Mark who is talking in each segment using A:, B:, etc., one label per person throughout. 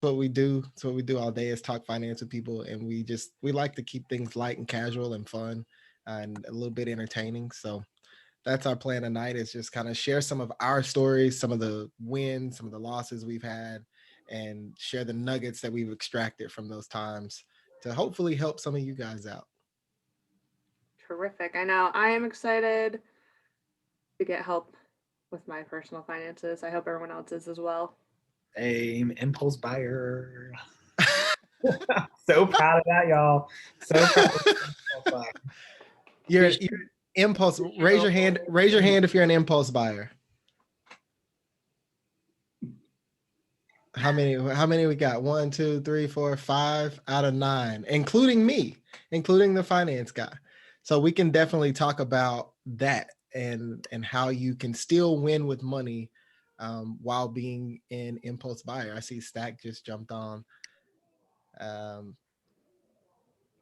A: what we do. It's what we do all day is talk finance with people, and we like to keep things light and casual and fun and a little bit entertaining. So that's our plan tonight, is just kind of share some of our stories, some of the wins, some of the losses we've had, and share the nuggets that we've extracted from those times to hopefully help some of you guys out.
B: Terrific. I know I am excited to get help with my personal finances. I hope everyone else is as well.
C: Same, impulse buyer. So proud of that, y'all. So proud of that.
A: You're impulse. Raise your hand. Raise your hand if you're an impulse buyer. How many we got? 1, 2, 3, 4, 5 out of 9, including me, including the finance guy. So we can definitely talk about that and how you can still win with money while being an impulse buyer. I see Stack just jumped on.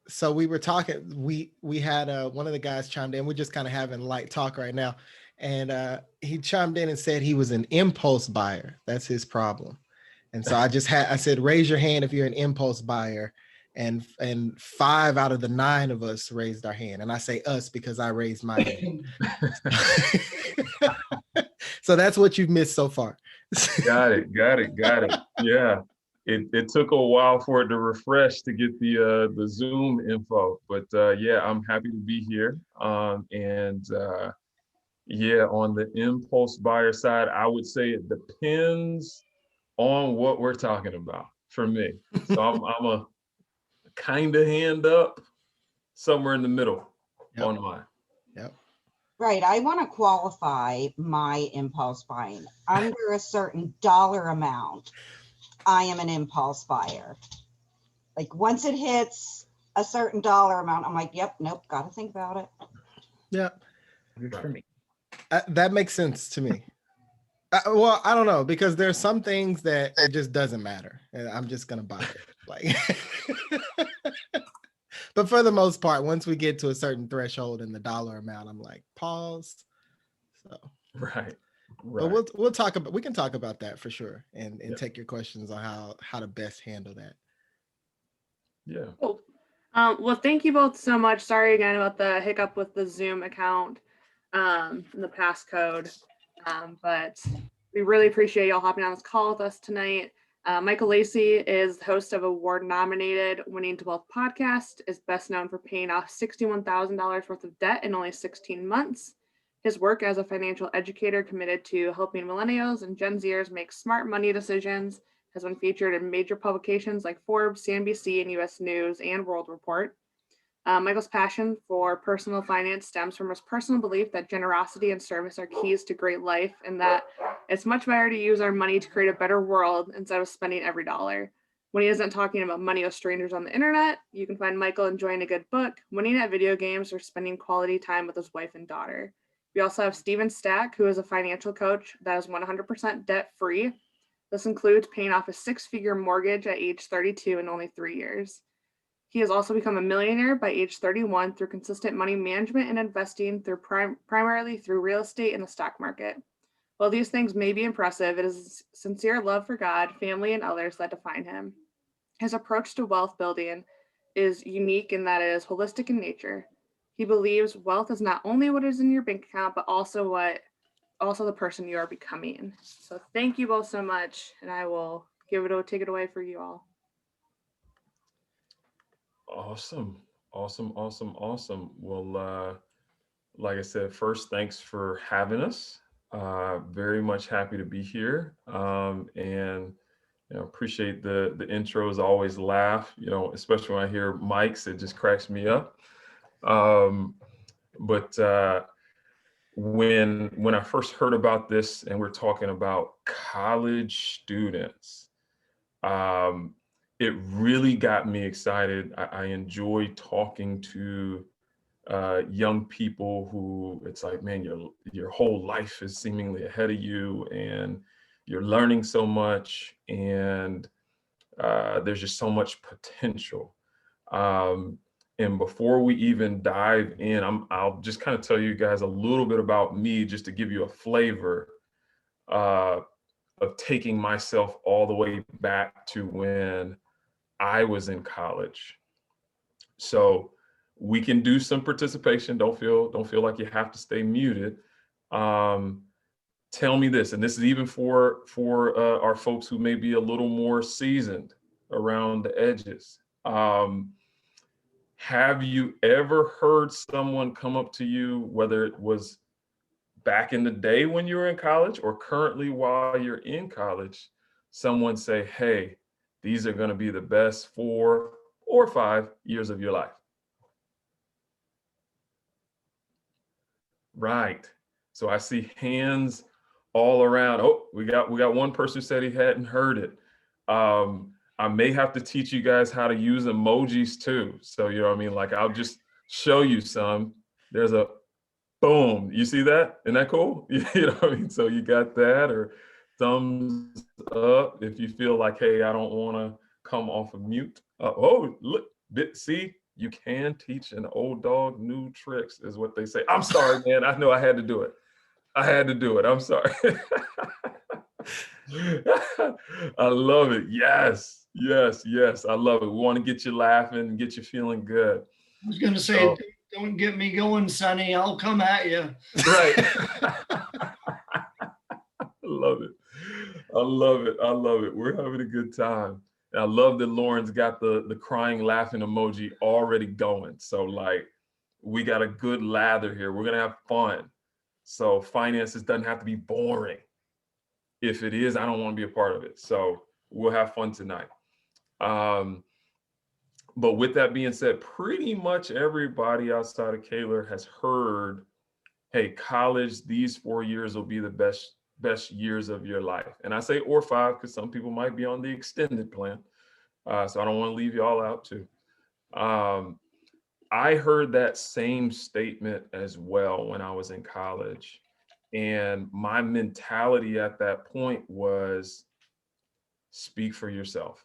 A: So we were talking. We had one of the guys chimed in. We're just kind of having light talk right now, and he chimed in and said he was an impulse buyer. That's his problem. And so I said, raise your hand if you're an impulse buyer. And 5 out of the 9 of us raised our hand. And I say us because I raised my hand. So that's what you've missed so far.
D: Got it. Yeah. It took a while for it to refresh to get the Zoom info. But yeah, I'm happy to be here. Yeah, on the impulse buyer side, I would say it depends on what we're talking about for me. So I'm a kind of hand up, somewhere in the middle on mine.
A: Yep.
E: Right. I want to qualify my impulse buying. Under a certain dollar amount, I am an impulse buyer. Like once it hits a certain dollar amount, I'm like, yep, nope, got to think about it.
A: Yeah.
C: Good for me.
A: That makes sense to me. Well, I don't know, because there's some things that it just doesn't matter, and I'm just gonna buy it. Like, but for the most part, once we get to a certain threshold in the dollar amount, I'm like, pause. So
D: right.
A: But we'll talk about, we can talk about that for sure, and take your questions on how to best handle that.
D: Yeah.
B: Cool. Well, thank you both so much. Sorry again about the hiccup with the Zoom account and the passcode. But we really appreciate y'all hopping on this call with us tonight. Michael Lacy is the host of award-nominated Winning to Wealth podcast, is best known for paying off $61,000 worth of debt in only 16 months. His work as a financial educator committed to helping millennials and Gen Zers make smart money decisions has been featured in major publications like Forbes, CNBC, and U.S. News and World Report. Michael's passion for personal finance stems from his personal belief that generosity and service are keys to great life, and that it's much better to use our money to create a better world instead of spending every dollar. When he isn't talking about money with strangers on the internet, you can find Michael enjoying a good book, winning at video games, or spending quality time with his wife and daughter. We also have Steven Stack, who is a financial coach that is 100% debt-free. This includes paying off a 6-figure mortgage at age 32 in only 3 years. He has also become a millionaire by age 31 through consistent money management and investing through primarily through real estate and the stock market. While these things may be impressive, it is sincere love for God, family, and others that define him. His approach to wealth building is unique in that it is holistic in nature. He believes wealth is not only what is in your bank account, but also the person you are becoming. So thank you both so much, and I will take it away for you all.
D: Awesome. Well, like I said, first, thanks for having us. Very much happy to be here. And appreciate the intros. Always laugh, especially when I hear Mike's, it just cracks me up. But when I first heard about this and we're talking about college students, it really got me excited. I enjoy talking to young people who it's like, man, your whole life is seemingly ahead of you, and you're learning so much, and there's just so much potential. And before we even dive in, I'll just kind of tell you guys a little bit about me, just to give you a flavor of of taking myself all the way back to when I was in college. So we can do some participation. Don't feel like you have to stay muted. Tell me this, and this is even for our folks who may be a little more seasoned around the edges. Have you ever heard someone come up to you, whether it was back in the day when you were in college or currently while you're in college, someone say, hey, these are going to be the best 4 or 5 years of your life? Right. So I see hands all around. Oh, we got one person who said he hadn't heard it. I may have to teach you guys how to use emojis too. So, you know what I mean? Like, I'll just show you some. There's a boom. You see that? Isn't that cool? You know what I mean? So you got that, or thumbs up if you feel like, hey, I don't want to come off of mute. Oh, look, see, you can teach an old dog new tricks, is what they say. I'm sorry, man. I know I had to do it. I'm sorry. I love it. Yes. I love it. We want to get you laughing and get you feeling good.
F: I was going to say, so, don't get me going, Sonny. I'll come at you.
D: Right. I love it. We're having a good time. And I love that Lauren's got the crying, laughing emoji already going. So, like, we got a good lather here. We're going to have fun. So finances doesn't have to be boring. If it is, I don't want to be a part of it. So we'll have fun tonight. But with that being said, pretty much everybody outside of Kaler has heard, hey, college, these 4 years will be the best years of your life. And I say or 5 because some people might be on the extended plan. So I don't want to leave you all out too. I heard that same statement as well when I was in college. And my mentality at that point was, speak for yourself.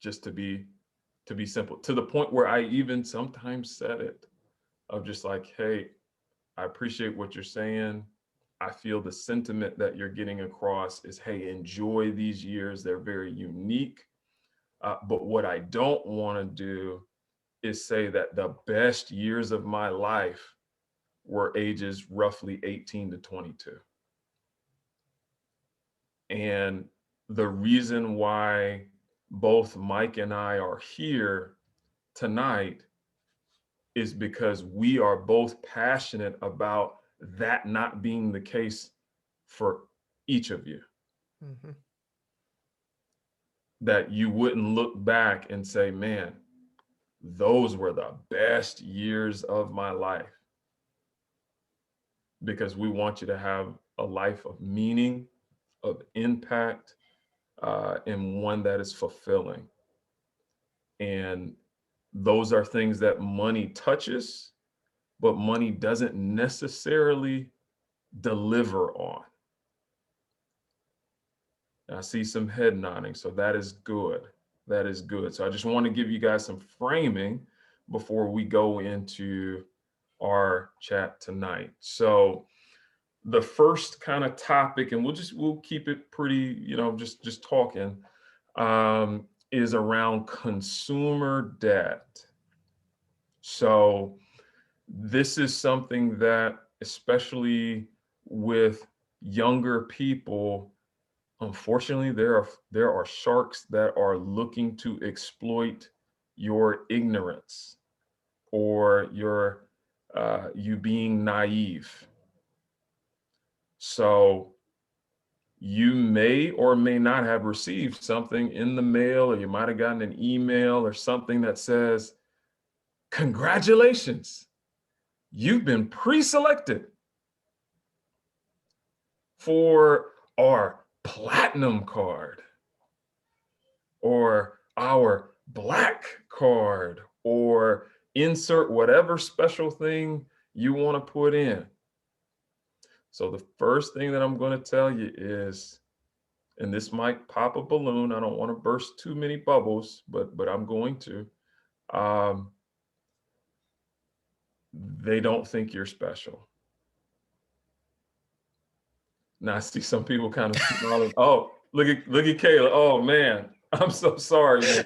D: Just to be simple, to the point where I even sometimes said it, of just like, hey, I appreciate what you're saying. I feel the sentiment that you're getting across is, hey, enjoy these years. They're very unique. But what I don't want to do is say that the best years of my life were ages roughly 18 to 22. And the reason why both Mike and I are here tonight is because we are both passionate about that not being the case for each of you. Mm-hmm. That you wouldn't look back and say, man, those were the best years of my life. Because we want you to have a life of meaning, of impact, and one that is fulfilling. And those are things that money touches, but money doesn't necessarily deliver on. I see some head nodding, so that is good. That is good. So I just want to give you guys some framing before we go into our chat tonight. So the first kind of topic, and we'll keep it pretty, just talking, is around consumer debt. So this is something that, especially with younger people, unfortunately, there are sharks that are looking to exploit your ignorance or your you being naive. So you may or may not have received something in the mail, or you might have gotten an email or something that says, congratulations, you've been pre-selected for our platinum card or our black card, or insert whatever special thing you want to put in. So the first thing that I'm going to tell you is, and this might pop a balloon, I don't want to burst too many bubbles, but I'm going to. They don't think you're special. Now I see some people kind of smiling. Oh, look at Kayla. Oh man, I'm so sorry, man.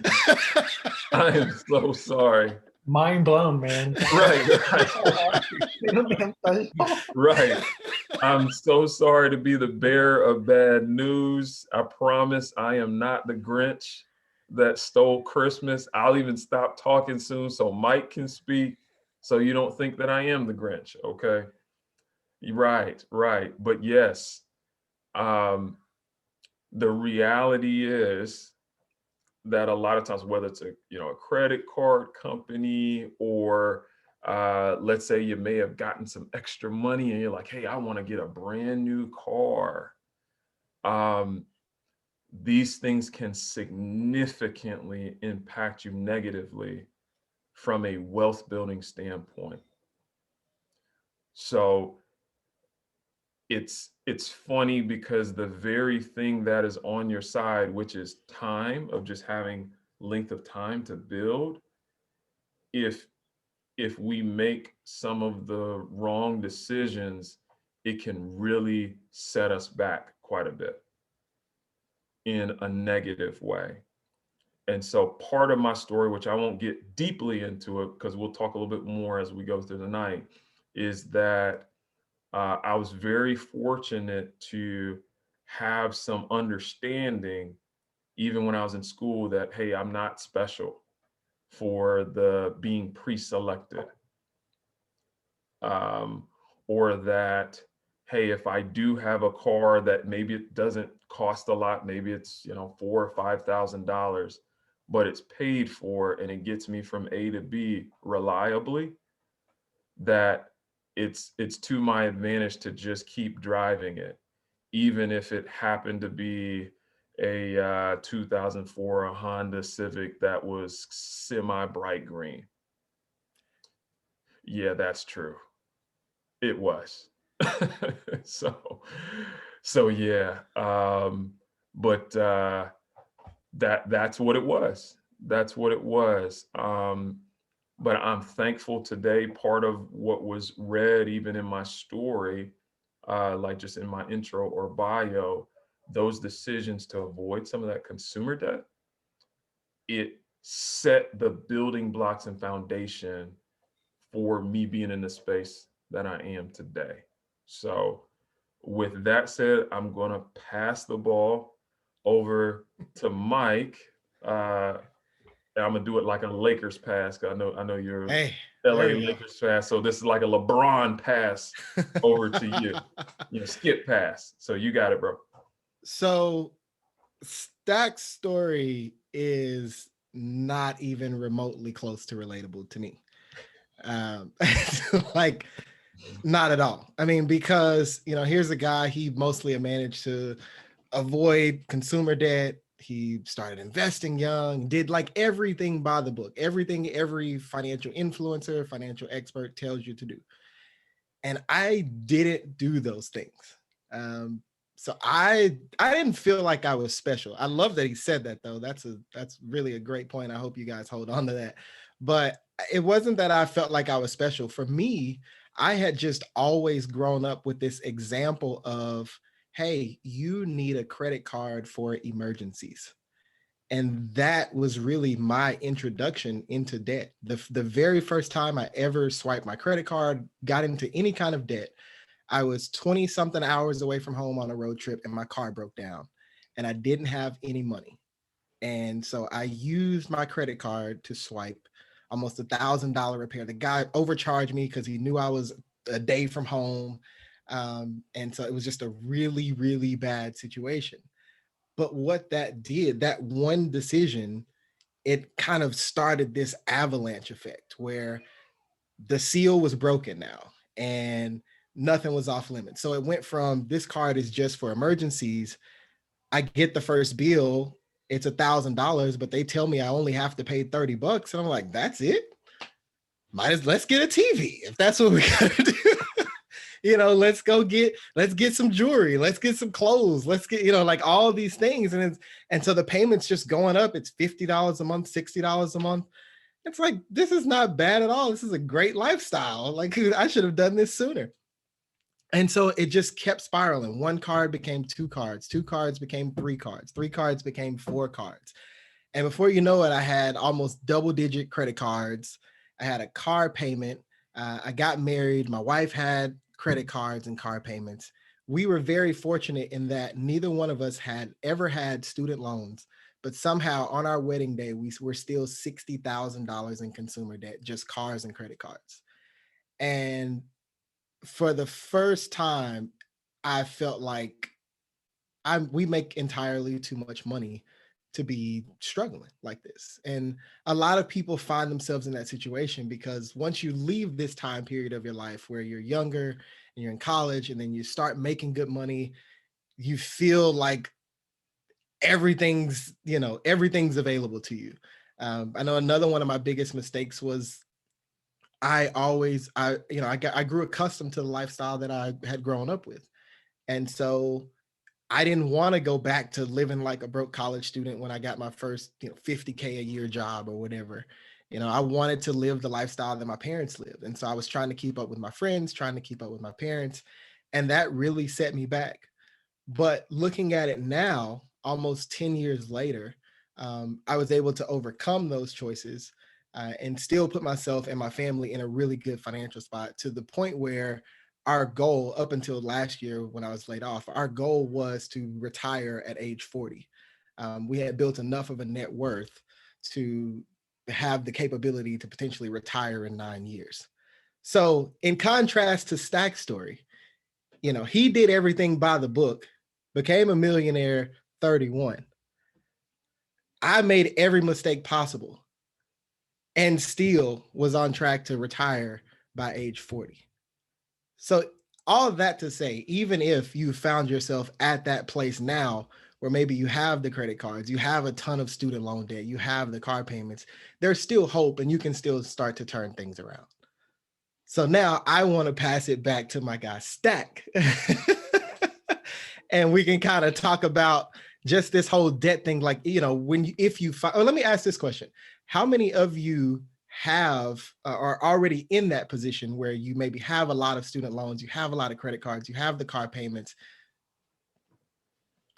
D: I am so sorry.
C: Mind blown, man.
D: Right. Right. I'm so sorry to be the bearer of bad news. I promise I am not the Grinch that stole Christmas. I'll even stop talking soon so Mike can speak, so you don't think that I am the Grinch, okay? Right. But yes, the reality is that a lot of times, whether it's a credit card company, or let's say you may have gotten some extra money and you're like, hey, I want to get a brand new car. These things can significantly impact you negatively from a wealth building standpoint. So it's funny because the very thing that is on your side, which is time, of just having length of time to build, if we make some of the wrong decisions, it can really set us back quite a bit in a negative way. And so part of my story, which I won't get deeply into it because we'll talk a little bit more as we go through the night, is that I was very fortunate to have some understanding, even when I was in school, that, hey, I'm not special for the being pre-selected. Or that, hey, if I do have a car that maybe it doesn't cost a lot, maybe it's $4,000 or $5,000, but it's paid for and it gets me from A to B reliably, that it's to my advantage to just keep driving it, even if it happened to be a 2004 Honda Civic that was semi bright green. Yeah, that's true. It was. so yeah. But that's what it was. That's what it was. But I'm thankful today. Part of what was read, even in my story, like just in my intro or bio, those decisions to avoid some of that consumer debt, it set the building blocks and foundation for me being in the space that I am today. So with that said, I'm going to pass the ball over to Mike. I'm gonna do it like a Lakers pass, because I know you're LA Lakers pass. So this is like a LeBron pass over to you. Skip pass. So you got it, bro.
A: So Stack's story is not even remotely close to relatable to me. Like, not at all. I mean, because here's a guy, he mostly managed to avoid consumer debt. He started investing young, did like everything by the book, everything every financial influencer, financial expert tells you to do. And I didn't do those things. So I didn't feel like I was special. I love that he said that, though. That's really a great point. I hope you guys hold on to that. But it wasn't that I felt like I was special. For me, I had just always grown up with this example of, hey, you need a credit card for emergencies. And that was really my introduction into debt. The very first time I ever swiped my credit card, got into any kind of debt, I was 20 something hours away from home on a road trip and my car broke down and I didn't have any money. And so I used my credit card to swipe almost $1,000 repair. The guy overcharged me because he knew I was a day from home. And so it was just a really, really bad situation. But what that did, that one decision, it kind of started this avalanche effect where the seal was broken now and nothing was off limits. So it went from, this card is just for emergencies. I get the first bill, it's $1,000, but they tell me I only have to pay $30. And I'm like, that's it? Let's get a TV if that's what we gotta do. Let's get some jewelry, let's get some clothes, let's get, like all these things. And so the payment's just going up. It's $50 a month, $60 a month. It's like, this is not bad at all. This is a great lifestyle. Like, I should have done this sooner. And so it just kept spiraling. One card became two cards, two cards became three cards became four cards. And before you know it, I had almost double-digit credit cards. I had a car payment. I got married. My wife had credit cards and car payments. We were very fortunate in that neither one of us had ever had student loans, but somehow on our wedding day, we were still $60,000 in consumer debt, just cars and credit cards. And for the first time, I felt like we make entirely too much money to be struggling like this. And a lot of people find themselves in that situation because once you leave this time period of your life where you're younger and you're in college and then you start making good money, you feel like everything's available to you. I know another one of my biggest mistakes was I grew accustomed to the lifestyle that I had grown up with. And so I didn't want to go back to living like a broke college student when I got my first, $50K a year job or whatever. I wanted to live the lifestyle that my parents lived. And so I was trying to keep up with my friends, trying to keep up with my parents. And that really set me back. But looking at it now, almost 10 years later, I was able to overcome those choices and still put myself and my family in a really good financial spot to the point where our goal up until last year when I was laid off, our goal was to retire at age 40. We had built enough of a net worth to have the capability to potentially retire in 9 years. So in contrast to Stack's story, he did everything by the book, became a millionaire 31. I made every mistake possible and still was on track to retire by age 40. So all of that to say, even if you found yourself at that place now where maybe you have the credit cards, you have a ton of student loan debt, you have the car payments, there's still hope and you can still start to turn things around. So now I want to pass it back to my guy Stack. And we can kind of talk about just this whole debt thing. Like, let me ask this question. How many of you are already in that position where you maybe have a lot of student loans, you have a lot of credit cards, you have the car payments?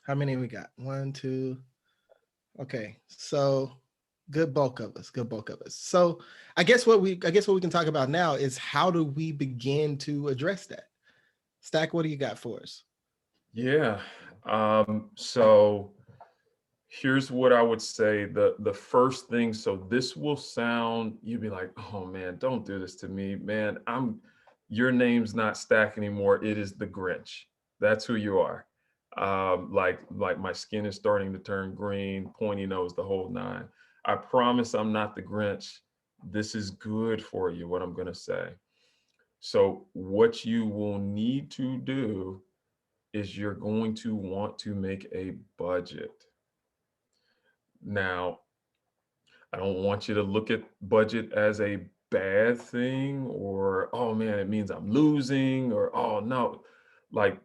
A: How many we got? One, two. Okay. So good bulk of us. So I guess what we can talk about now is how do we begin to address that? Stack, what do you got for us?
D: Yeah. So here's what I would say. The first thing, so this will sound, you'd be like, oh man, don't do this to me, man. Your name's not Stack anymore. It is the Grinch. That's who you are. Like my skin is starting to turn green, pointy nose, the whole nine. I promise I'm not the Grinch. This is good for you, what I'm gonna say. So what you will need to do is you're going to want to make a budget. Now, I don't want you to look at budget as a bad thing or, oh man, it means I'm losing or, oh no. Like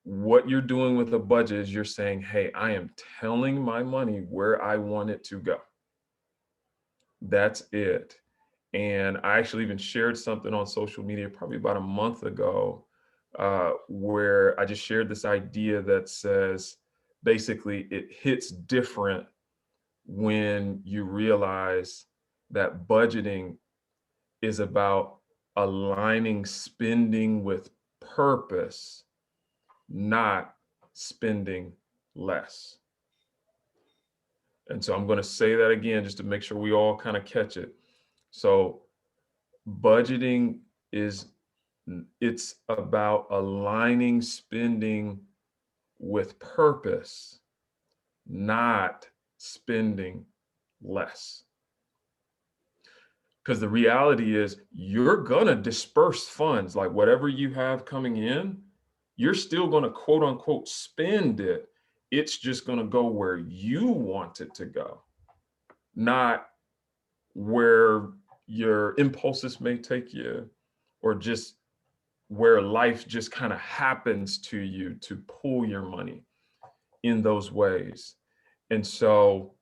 D: what you're doing with a budget is you're saying, hey, I am telling my money where I want it to go. That's it. And I actually even shared something on social media probably about a month ago where I just shared this idea that says basically it hits different when you realize that budgeting is about aligning spending with purpose, not spending less. And so I'm going to say that again just to make sure we all kind of catch it. So budgeting it's about aligning spending with purpose, not spending less. Because the reality is you're going to disperse funds, like whatever you have coming in, you're still going to quote unquote spend it. It's just going to go where you want it to go, not where your impulses may take you or just where life just kind of happens to you to pull your money in those ways. And so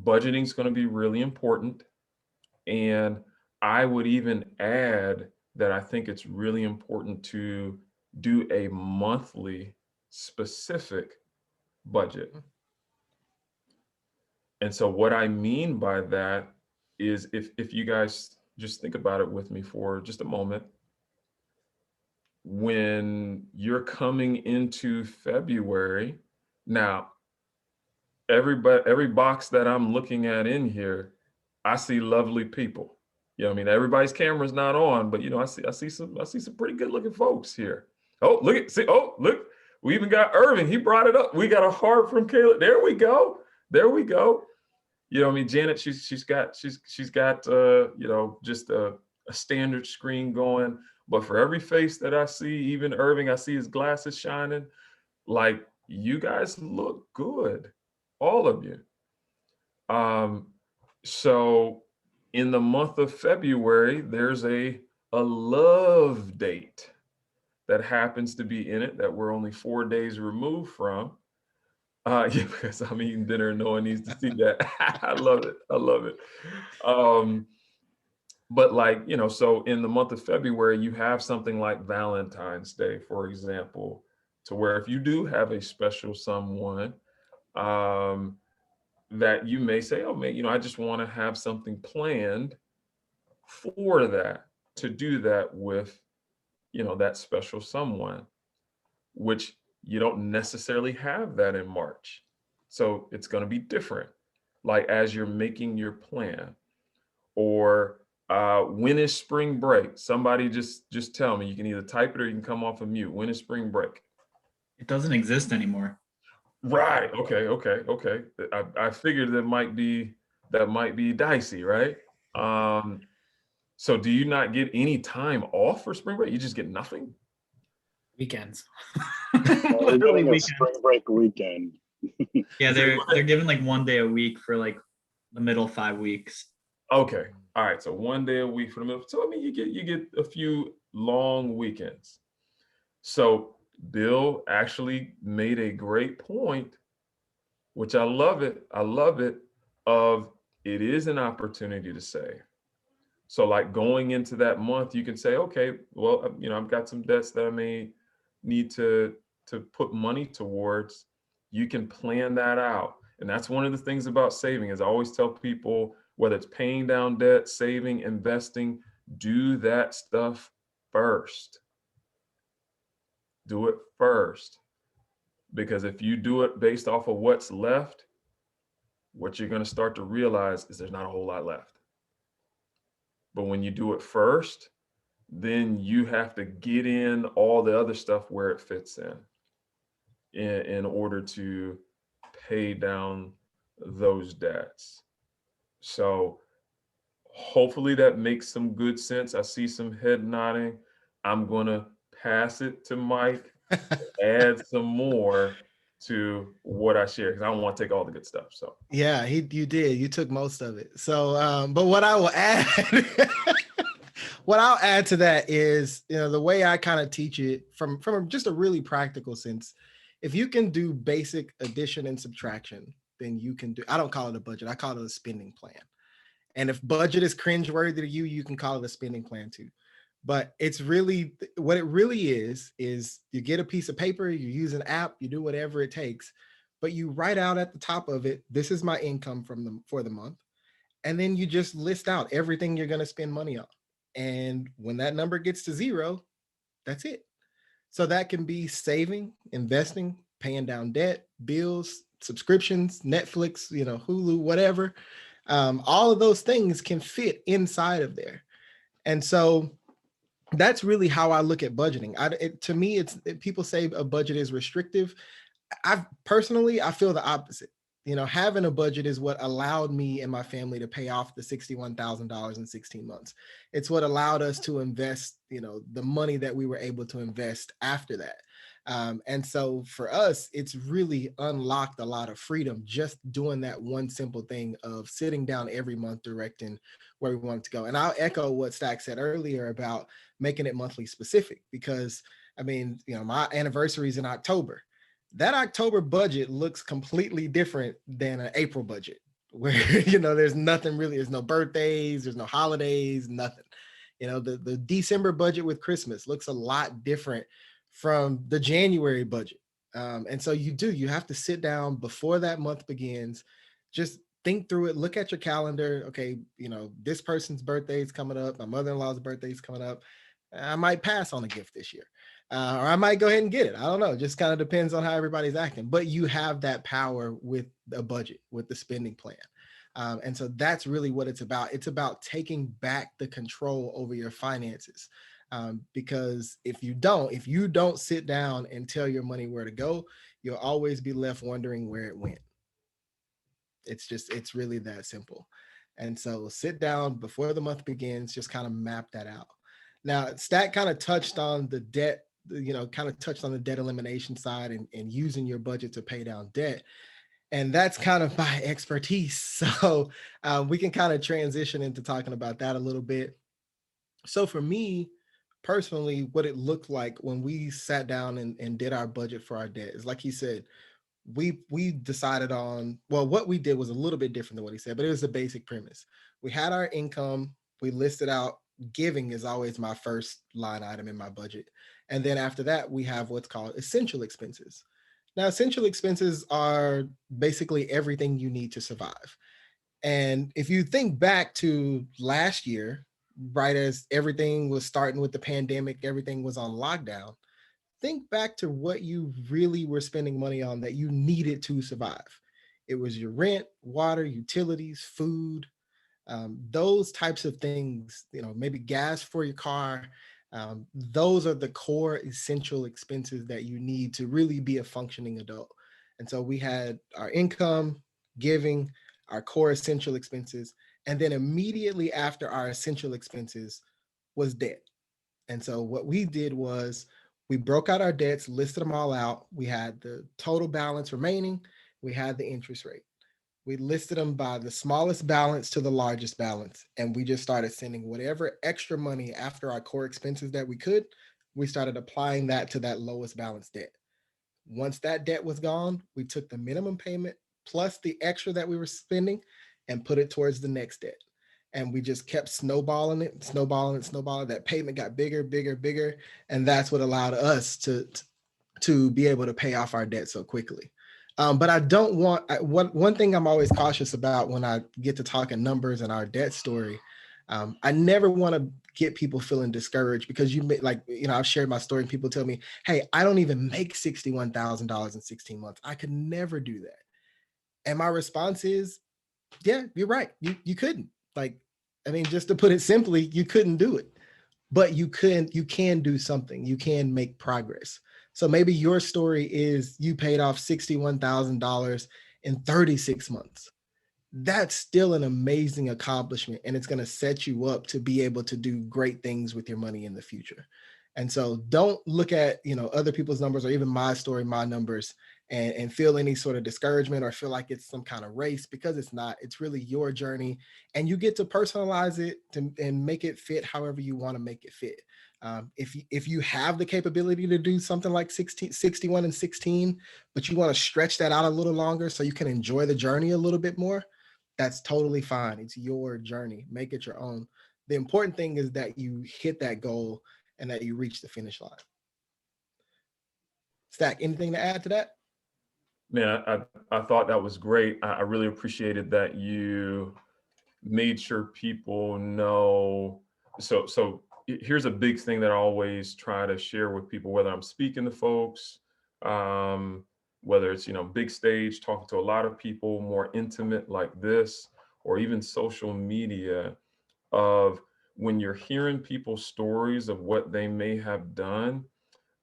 D: budgeting is going to be really important. And I would even add that I think it's really important to do a monthly specific budget. And so what I mean by that is if you guys just think about it with me for just a moment, when you're coming into February, now every box that I'm looking at in here, I see lovely people. You know what I mean? Everybody's camera's not on, but you know, I see some pretty good looking folks here. Oh, look, we even got Irving. He brought it up. We got a heart from Caleb. There we go. You know what I mean? Janet, she's got you know, just a standard screen going. But for every face that I see, even Irving, I see his glasses shining. Like, you guys look good, all of you. So in the month of February, there's a love date that happens to be in it that we're only 4 days removed from. Yeah, because I'm eating dinner and no one needs to see that. I love it. But like, you know, so in the month of February, you have something like Valentine's Day, for example, to where if you do have a special someone, that you may say, oh man, you know, I just want to have something planned for that, to do that with, you know, that special someone, which you don't necessarily have that in March. So it's going to be different, like as you're making your plan. Or when is spring break? Somebody just tell me. You can either type it or you can come off of mute. When is spring break?
C: It doesn't exist anymore.
D: Right. Okay. I figured that might be dicey, right? So do you not get any time off for spring break? You just get nothing?
C: Weekends.
G: We're
C: Literally
G: doing a
C: weekends.
G: spring break weekend.
C: Yeah, they're given like 1 day a week for like the middle 5 weeks.
D: Okay. All right. So 1 day a week for the middle. So I mean, you get a few long weekends. So Bill actually made a great point, which I love it. Of it is an opportunity to save. So like going into that month, you can say, okay, well, you know, I've got some debts that I may need to put money towards. You can plan that out. And that's one of the things about saving, is I always tell people, whether it's paying down debt, saving, investing, do that stuff first. Do it first. Because if you do it based off of what's left, what you're going to start to realize is there's not a whole lot left. But when you do it first, then you have to get in all the other stuff where it fits in order to pay down those debts. So hopefully that makes some good sense. I see some head nodding. I'm going to pass it to Mike, add some more to what I share, because I don't want to take all the good stuff. So
A: Yeah, you did. You took most of it. So, but what I will add, what I'll add to that is, you know, the way I kind of teach it from just a really practical sense. If you can do basic addition and subtraction, then you can do. I don't call it a budget. I call it a spending plan. And if budget is cringeworthy to you, you can call it a spending plan too. But it's really, what it really is you get a piece of paper, you use an app, you do whatever it takes, but you write out at the top of it, this is my income for the month. And then you just list out everything you're going to spend money on. And when that number gets to zero, that's it. So that can be saving, investing, paying down debt, bills, subscriptions, Netflix, you know, Hulu, whatever. All of those things can fit inside of there. And so that's really how I look at budgeting. To me, people say a budget is restrictive. I feel the opposite. You know, having a budget is what allowed me and my family to pay off the $61,000 in 16 months. It's what allowed us to invest, you know, the money that we were able to invest after that. And so for us, it's really unlocked a lot of freedom just doing that one simple thing of sitting down every month, directing where we want it to go. And I'll echo what Stack said earlier about making it monthly specific, because I mean, you know, my anniversary is in October. That October budget looks completely different than an April budget, where, you know, there's nothing really, there's no birthdays, there's no holidays, nothing. You know, the December budget with Christmas looks a lot different from the January budget. And so you have to sit down before that month begins, just think through it, look at your calendar. Okay, this person's birthday is coming up, my mother-in-law's birthday is coming up. I might pass on a gift this year, or I might go ahead and get it. I don't know. Just kind of depends on how everybody's acting. But you have that power with a budget, with the spending plan. And so that's really what it's about. It's about taking back the control over your finances. Because if you don't sit down and tell your money where to go, you'll always be left wondering where it went. It's really that simple. And so sit down before the month begins, just kind of map that out. Now, Stat kind of touched on the debt, debt elimination side and using your budget to pay down debt. And that's kind of my expertise. So we can kind of transition into talking about that a little bit. So for me, personally, what it looked like when we sat down and did our budget for our debt is, like he said, we decided on, well, what we did was a little bit different than what he said, but it was the basic premise. We had our income, we listed out, giving is always my first line item in my budget. And then after that, we have what's called essential expenses. Now, essential expenses are basically everything you need to survive. And if you think back to last year, right as everything was starting with the pandemic, everything was on lockdown, think back to what you really were spending money on that you needed to survive. It was your rent, water, utilities, food, those types of things, maybe gas for your car. Those are the core essential expenses that you need to really be a functioning adult. And so we had our income, giving, our core essential expenses, and then immediately after our essential expenses was debt. And so what we did was we broke out our debts, listed them all out. We had the total balance remaining. We had the interest rate. We listed them by the smallest balance to the largest balance. And we just started sending whatever extra money after our core expenses that we could. We started applying that to that lowest balance debt. Once that debt was gone, we took the minimum payment plus the extra that we were spending and put it towards the next debt. And we just kept snowballing it, snowballing it, snowballing. That payment got bigger, bigger, bigger. And that's what allowed us to be able to pay off our debt so quickly. But I don't want, one thing I'm always cautious about when I get to talking numbers and our debt story, I never want to get people feeling discouraged because I've shared my story and people tell me, hey, I don't even make $61,000 in 16 months. I could never do that. And my response is, yeah, you're right. You couldn't. Just to put it simply, you couldn't do it. But you can do something. You can make progress. So maybe your story is you paid off $61,000 in 36 months. That's still an amazing accomplishment, and it's going to set you up to be able to do great things with your money in the future. And so don't look at other people's numbers or even my story, my numbers, and feel any sort of discouragement or feel like it's some kind of race, because it's not. It's really your journey, and you get to personalize it and make it fit however you want to make it fit. If you have the capability to do something like 61 and 16, but you want to stretch that out a little longer so you can enjoy the journey a little bit more, that's totally fine. It's your journey. Make it your own. The important thing is that you hit that goal and that you reach the finish line. Stack, anything to add to that?
D: Man, I thought that was great. I really appreciated that you made sure people know. So here's a big thing that I always try to share with people, whether I'm speaking to folks, whether it's, big stage, talking to a lot of people, more intimate like this, or even social media, of when you're hearing people's stories of what they may have done,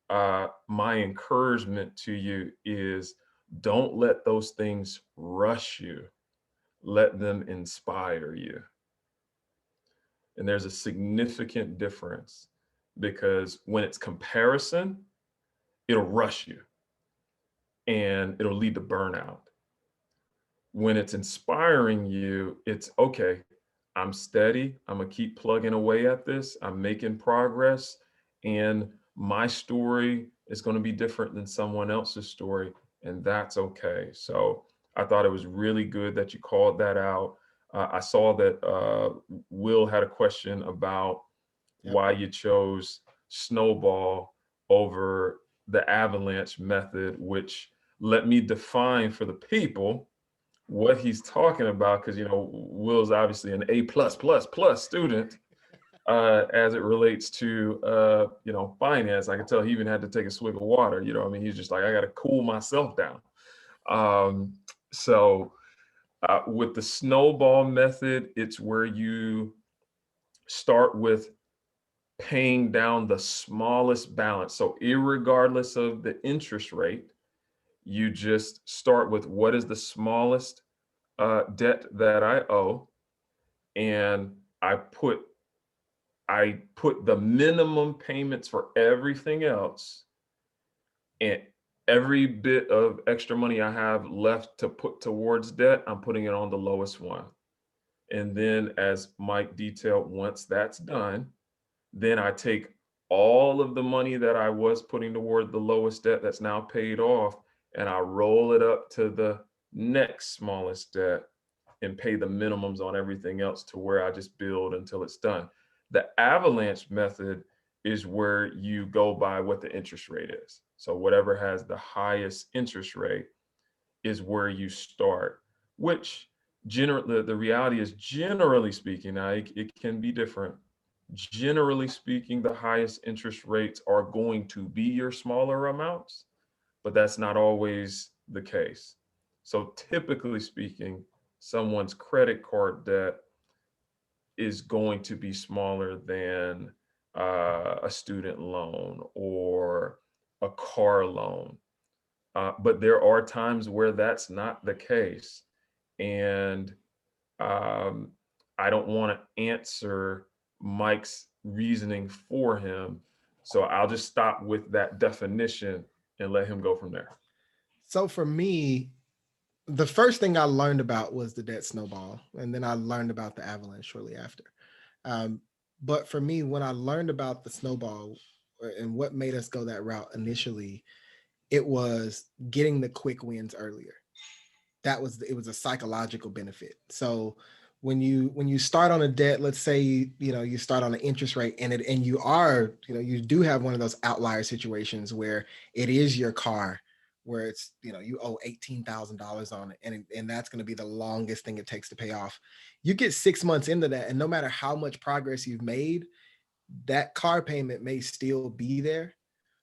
D: my encouragement to you is don't let those things rush you. Let them inspire you. And there's a significant difference, because when it's comparison, it'll rush you and it'll lead to burnout. When it's inspiring you, it's okay, I'm steady, I'm gonna keep plugging away at this, I'm making progress, and my story is going to be different than someone else's story, and that's okay. So I thought it was really good that you called that out. I saw that Will had a question about why you chose Snowball over the Avalanche Method, which let me define for the people what he's talking about, because Will's obviously an A+++ student as it relates to finance. I can tell he even had to take a swig of water. I mean, he's just like, I got to cool myself down. So with the Snowball Method, it's where you start with paying down the smallest balance. So irregardless of the interest rate, you just start with what is the smallest debt that I owe, and I put the minimum payments for everything else, and every bit of extra money I have left to put towards debt, I'm putting it on the lowest one. And then, as Mike detailed, once that's done, then I take all of the money that I was putting toward the lowest debt that's now paid off, and I roll it up to the next smallest debt and pay the minimums on everything else to where I just build until it's done. The Avalanche Method is where you go by what the interest rate is. So whatever has the highest interest rate is where you start, which the reality is, generally speaking, now it can be different. Generally speaking, the highest interest rates are going to be your smaller amounts, but that's not always the case. So typically speaking, someone's credit card debt is going to be smaller than a student loan or a car loan. But there are times where that's not the case. And I don't want to answer Mike's reasoning for him. So I'll just stop with that definition and let him go from there.
A: So for me, the first thing I learned about was the debt snowball, and then I learned about the avalanche shortly after. But for me, when I learned about the snowball and what made us go that route initially, it was getting the quick wins earlier. It was a psychological benefit. So when you start on a debt, let's say you start on an interest rate, and you do have one of those outlier situations where it is your car, where it's you owe $18,000 on it, and that's going to be the longest thing it takes to pay off. You get 6 months into that, and no matter how much progress you've made, that car payment may still be there.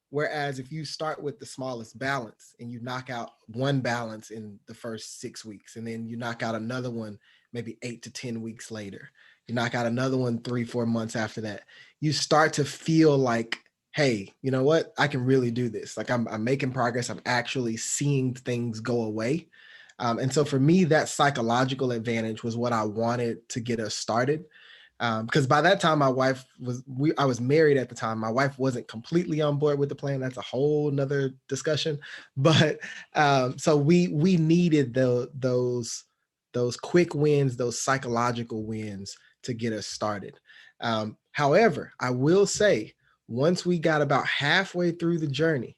A: Whereas if you start with the smallest balance and you knock out one balance in the first 6 weeks, and then you knock out another one maybe 8 to 10 weeks later, you knock out another one 3-4 months after that, you start to feel like, hey, you know what? I can really do this. Like I'm making progress. I'm actually seeing things go away. And so for me, that psychological advantage was what I wanted to get us started. Because by that time, I was married at the time. My wife wasn't completely on board with the plan. That's a whole nother discussion. But so we needed those quick wins, those psychological wins to get us started. However, I will say, once we got about halfway through the journey,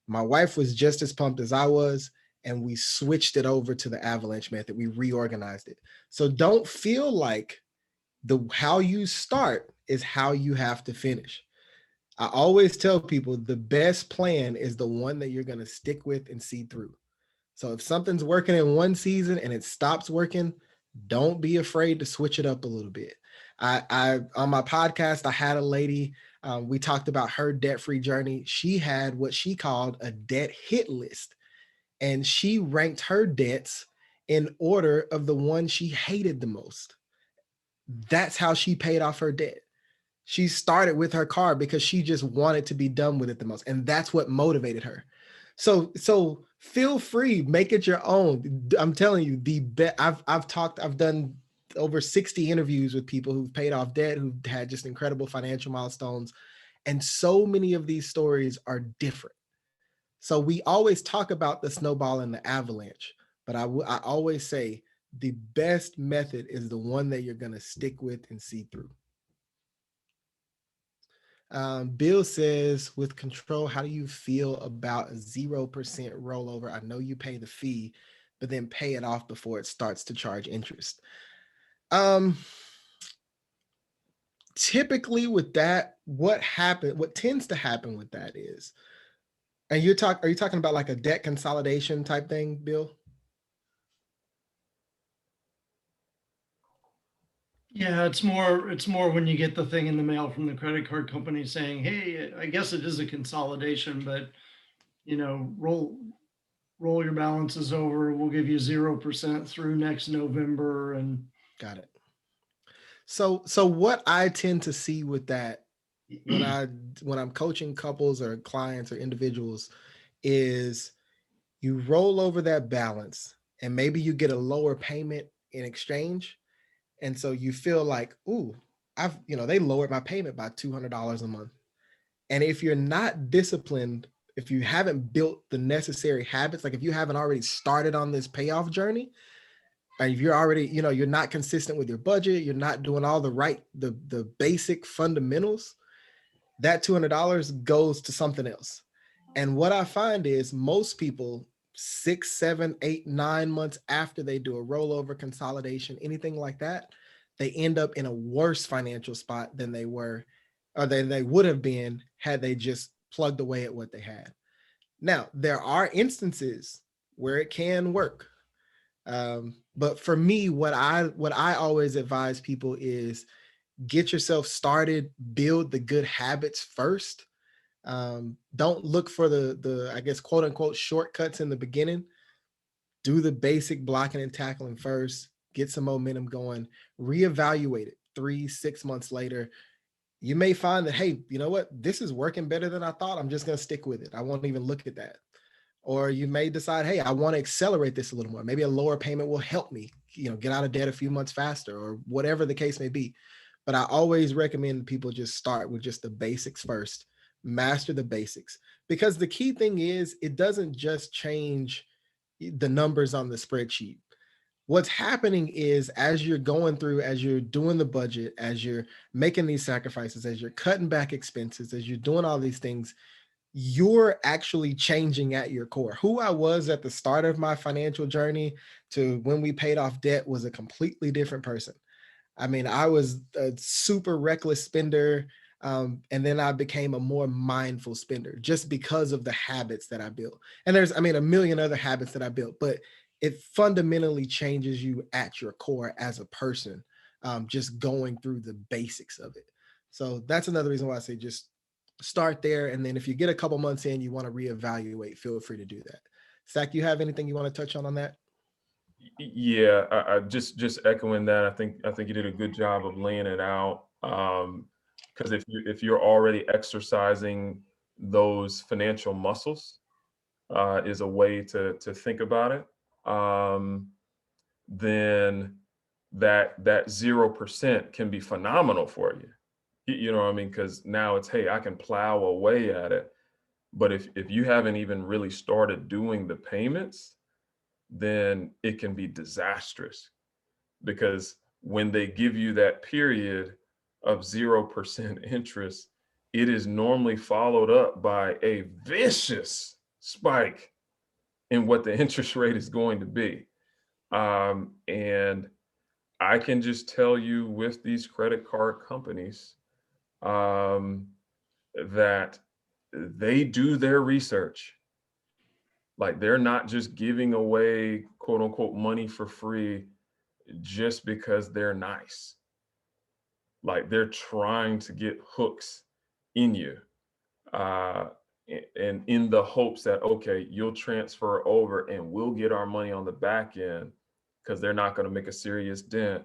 A: my wife was just as pumped as I was, and we switched it over to the Avalanche Method. We reorganized it. So don't feel like how you start is how you have to finish. I always tell people the best plan is the one that you're going to stick with and see through. So if something's working in one season and it stops working, don't be afraid to switch it up a little bit. I on my podcast, I had a lady, we talked about her debt-free journey. She had what she called a debt hit list, and she ranked her debts in order of the one she hated the most. That's how she paid off her debt. She started with her car because she just wanted to be done with it the most, and that's what motivated her. So feel free, make it your own. I'm telling you, I've done over 60 interviews with people who've paid off debt, who've had just incredible financial milestones, and so many of these stories are different. So we always talk about the snowball and the avalanche, but I always say the best method is the one that you're going to stick with and see through. Bill says, with control, how do you feel about a 0% rollover? I know you pay the fee, but then pay it off before it starts to charge interest. Typically with that, what tends to happen with that is And are you talking about like a debt consolidation type thing, Bill?
F: Yeah, it's more when you get the thing in the mail from the credit card company saying, hey, I guess it is a consolidation, but roll your balances over. We'll give you 0% through next November. And
A: Got it. So what I tend to see with that when I'm coaching couples or clients or individuals is you roll over that balance and maybe you get a lower payment in exchange. And so you feel like, ooh, they lowered my payment by $200 a month. And if you're not disciplined, if you haven't built the necessary habits, like if you haven't already started on this payoff journey, and if you're already, you're not consistent with your budget, you're not doing all the basic fundamentals, that $200 goes to something else. And what I find is most people 6, 7, 8, 9 months after they do a rollover consolidation, anything like that, they end up in a worse financial spot than they were, or than they would have been had they just plugged away at what they had. Now, there are instances where it can work. But for me, what I always advise people is get yourself started, build the good habits first. Don't look for the I guess quote unquote shortcuts in the beginning. Do the basic blocking and tackling first, get some momentum going, reevaluate it 3, 6 months later. You may find that, hey, you know what, this is working better than I thought. I'm just going to stick with it. I won't even look at that. Or you may decide, hey, I want to accelerate this a little more. Maybe a lower payment will help me, get out of debt a few months faster, or whatever the case may be. But I always recommend people just start with just the basics first, master the basics. Because the key thing is, it doesn't just change the numbers on the spreadsheet. What's happening is, as you're going through, as you're doing the budget, as you're making these sacrifices, as you're cutting back expenses, as you're doing all these things, you're actually changing at your core. Who I was at the start of my financial journey to when we paid off debt was a completely different person. I mean, I was a super reckless spender. And then I became a more mindful spender just because of the habits that I built. And there's, a million other habits that I built, but it fundamentally changes you at your core as a person, just going through the basics of it. So that's another reason why I say just start there. And then if you get a couple months in, you want to reevaluate, feel free to do that. Zach, you have anything you want to touch on that?
D: Yeah, I just echoing that. I think you did a good job of laying it out. Because if you're already exercising those financial muscles, is a way to think about it. Then that 0% can be phenomenal for you. You know what I mean? Because now it's, hey, I can plow away at it. But if you haven't even really started doing the payments, then it can be disastrous, because when they give you that period of 0% interest, it is normally followed up by a vicious spike in what the interest rate is going to be. And I can just tell you with these credit card companies, that they do their research. Like, they're not just giving away quote unquote money for free just because they're nice. Like, they're trying to get hooks in you, uh, and in the hopes that, okay, you'll transfer over and we'll get our money on the back end, because they're not going to make a serious dent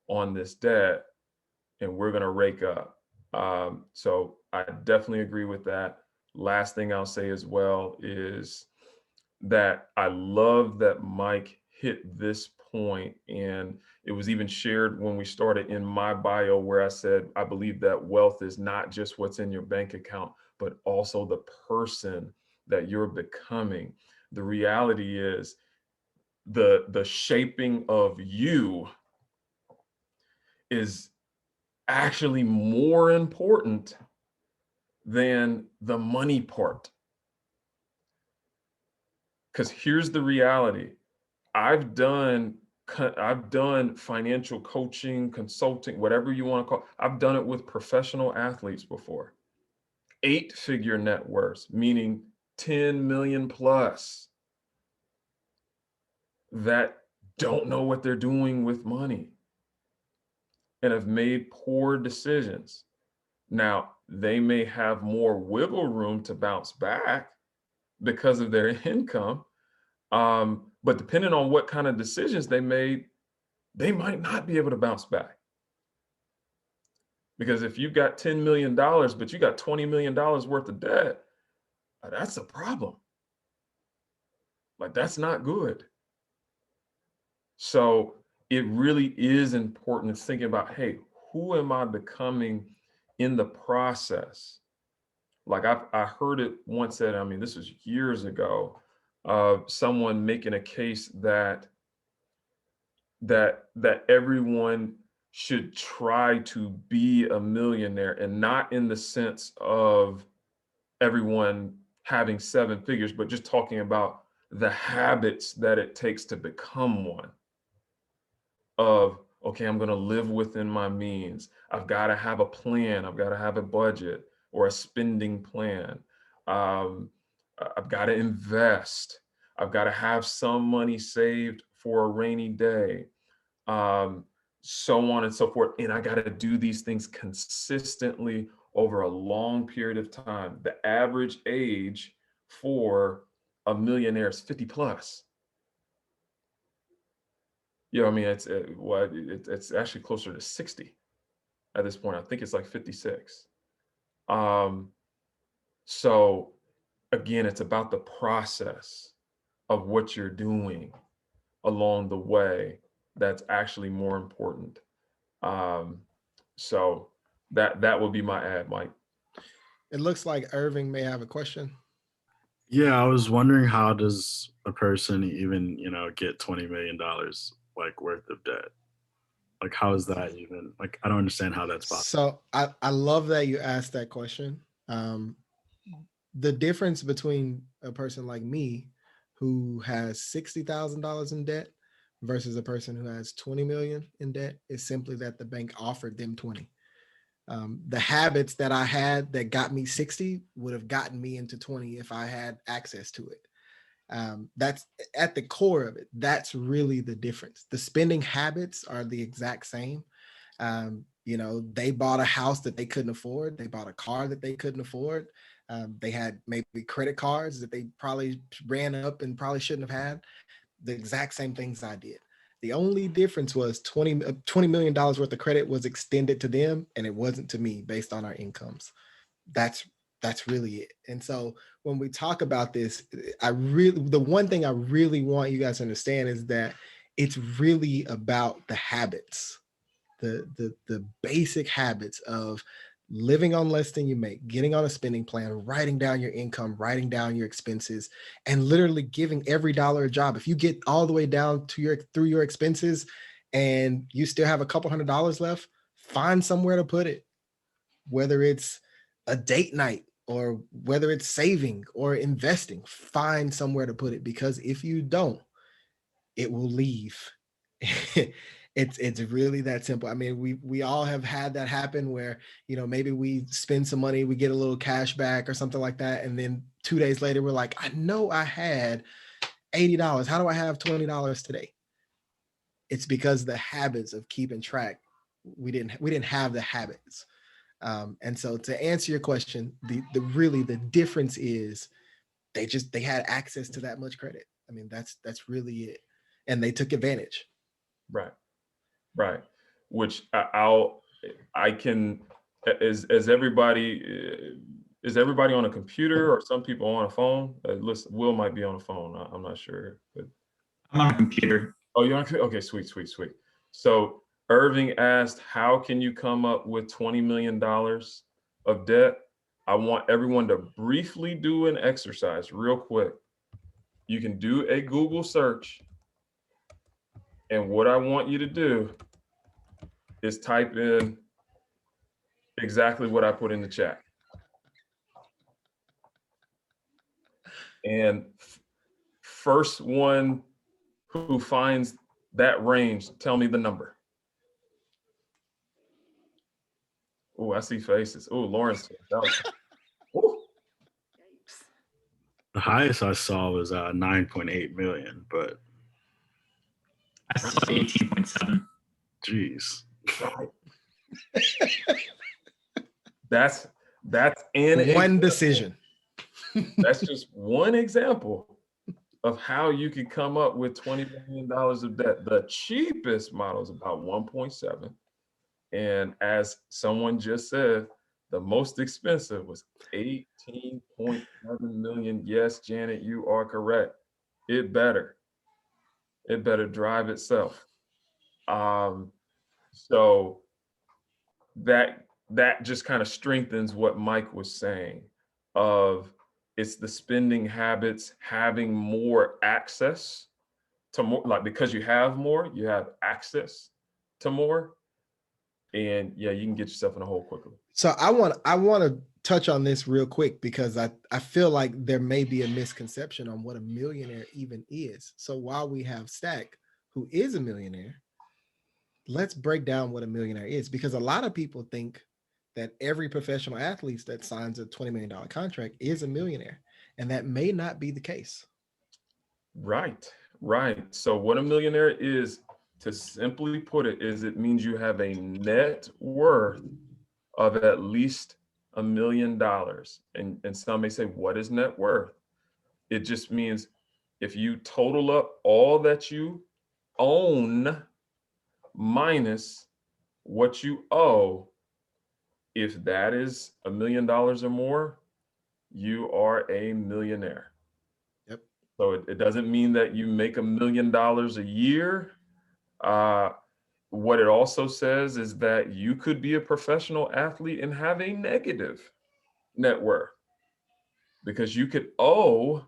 D: on this debt and we're going to rake up. So I definitely agree with that. Last thing I'll say as well is that I love that Mike hit this point, and it was even shared when we started in my bio, where I said I believe that wealth is not just what's in your bank account, but also the person that you're becoming. The reality is the shaping of you is actually more important than the money part. Because here's the reality. I've done financial coaching, consulting, whatever you want to call it. I've done it with professional athletes before. 8-figure net worths, meaning 10 million plus that don't know what they're doing with money and have made poor decisions. Now, they may have more wiggle room to bounce back because of their income. But depending on what kind of decisions they made, they might not be able to bounce back. Because if you've got $10 million, but you got $20 million worth of debt, that's a problem. Like, that's not good. So it really is important to thinking about, hey, who am I becoming in the process? Like I heard it once said, I mean, this was years ago, someone making a case that everyone should try to be a millionaire, and not in the sense of everyone having seven figures, but just talking about the habits that it takes to become one. Of, okay, I'm going to live within my means. I've got to have a plan. I've got to have a budget or a spending plan. I've got to invest. I've got to have some money saved for a rainy day. So on and so forth. And I got to do these things consistently over a long period of time. The average age for a millionaire is 50 plus. Yeah, I mean, it's actually closer to 60 at this point. I think it's like 56. So again, it's about the process of what you're doing along the way that's actually more important. So that would be my ad, Mike.
A: It looks like Irving may have a question.
H: Yeah, I was wondering, how does a person even, get $20 million like worth of debt? Like, how is that even, like, I don't understand how that's possible.
A: So I love that you asked that question. The difference between a person like me who has $60,000 in debt versus a person who has 20 million in debt is simply that the bank offered them 20. The habits that I had that got me 60 would have gotten me into 20 if I had access to it. That's at the core of it. That's really the difference. The spending habits are the exact same. They bought a house that they couldn't afford. They bought a car that they couldn't afford. They had maybe credit cards that they probably ran up and probably shouldn't have had. The exact same things I did. The only difference was $20 million worth of credit was extended to them, and it wasn't to me based on our incomes. That's really it. And so when we talk about this, the one thing I really want you guys to understand is that it's really about the habits, the basic habits of living on less than you make, getting on a spending plan, writing down your income, writing down your expenses, and literally giving every dollar a job. If you get all the way down to through your expenses and you still have a couple $100s left, find somewhere to put it, whether it's a date night or whether it's saving or investing. Find somewhere to put it, because if you don't, it will leave. It's really that simple. I mean, we all have had that happen where, maybe we spend some money, we get a little cash back or something like that, and then 2 days later we're like, I know I had $80. How do I have $20 today? It's because the habits of keeping track, we didn't have the habits. And so to answer your question, the difference is they had access to that much credit. I mean, that's really it. And they took advantage.
D: Right. Which I can, is everybody on a computer, or some people on a phone? Listen, Will might be on a phone. I'm not sure. But
C: I'm on a computer.
D: Oh, you're on? Okay, sweet. So Irving asked, how can you come up with $20 million of debt? I want everyone to briefly do an exercise real quick. You can do a Google search. And what I want you to do is type in exactly what I put in the chat. And first one who finds that range, tell me the number. Oh, I see faces. Oh, Lawrence.
H: The highest I saw was 9.8 million, but
I: I saw 18.7.
H: geez.
D: That's an
A: One
D: example.
A: decision.
D: That's just one example of how you can come up with $20 million of debt. The cheapest model is about 1.7. And as someone just said, the most expensive was 18.7 million. Yes, Janet, you are correct. It better drive itself. So that just kind of strengthens what Mike was saying of it's the spending habits, having more access to more, like because you have more, you have access to more. And yeah, you can get yourself in a hole quickly.
A: So I want to touch on this real quick because I feel like there may be a misconception on what a millionaire even is. So while we have Stack, who is a millionaire, let's break down what a millionaire is, because a lot of people think that every professional athlete that signs a $20 million contract is a millionaire, and that may not be the case.
D: Right. So what a millionaire is, to simply put it, is it means you have a net worth of at least $1 million. And some may say, what is net worth? It just means if you total up all that you own minus what you owe, if that is $1 million or more, you are a millionaire.
A: Yep.
D: So it doesn't mean that you make $1 million a year. What it also says is that you could be a professional athlete and have a negative net worth because you could owe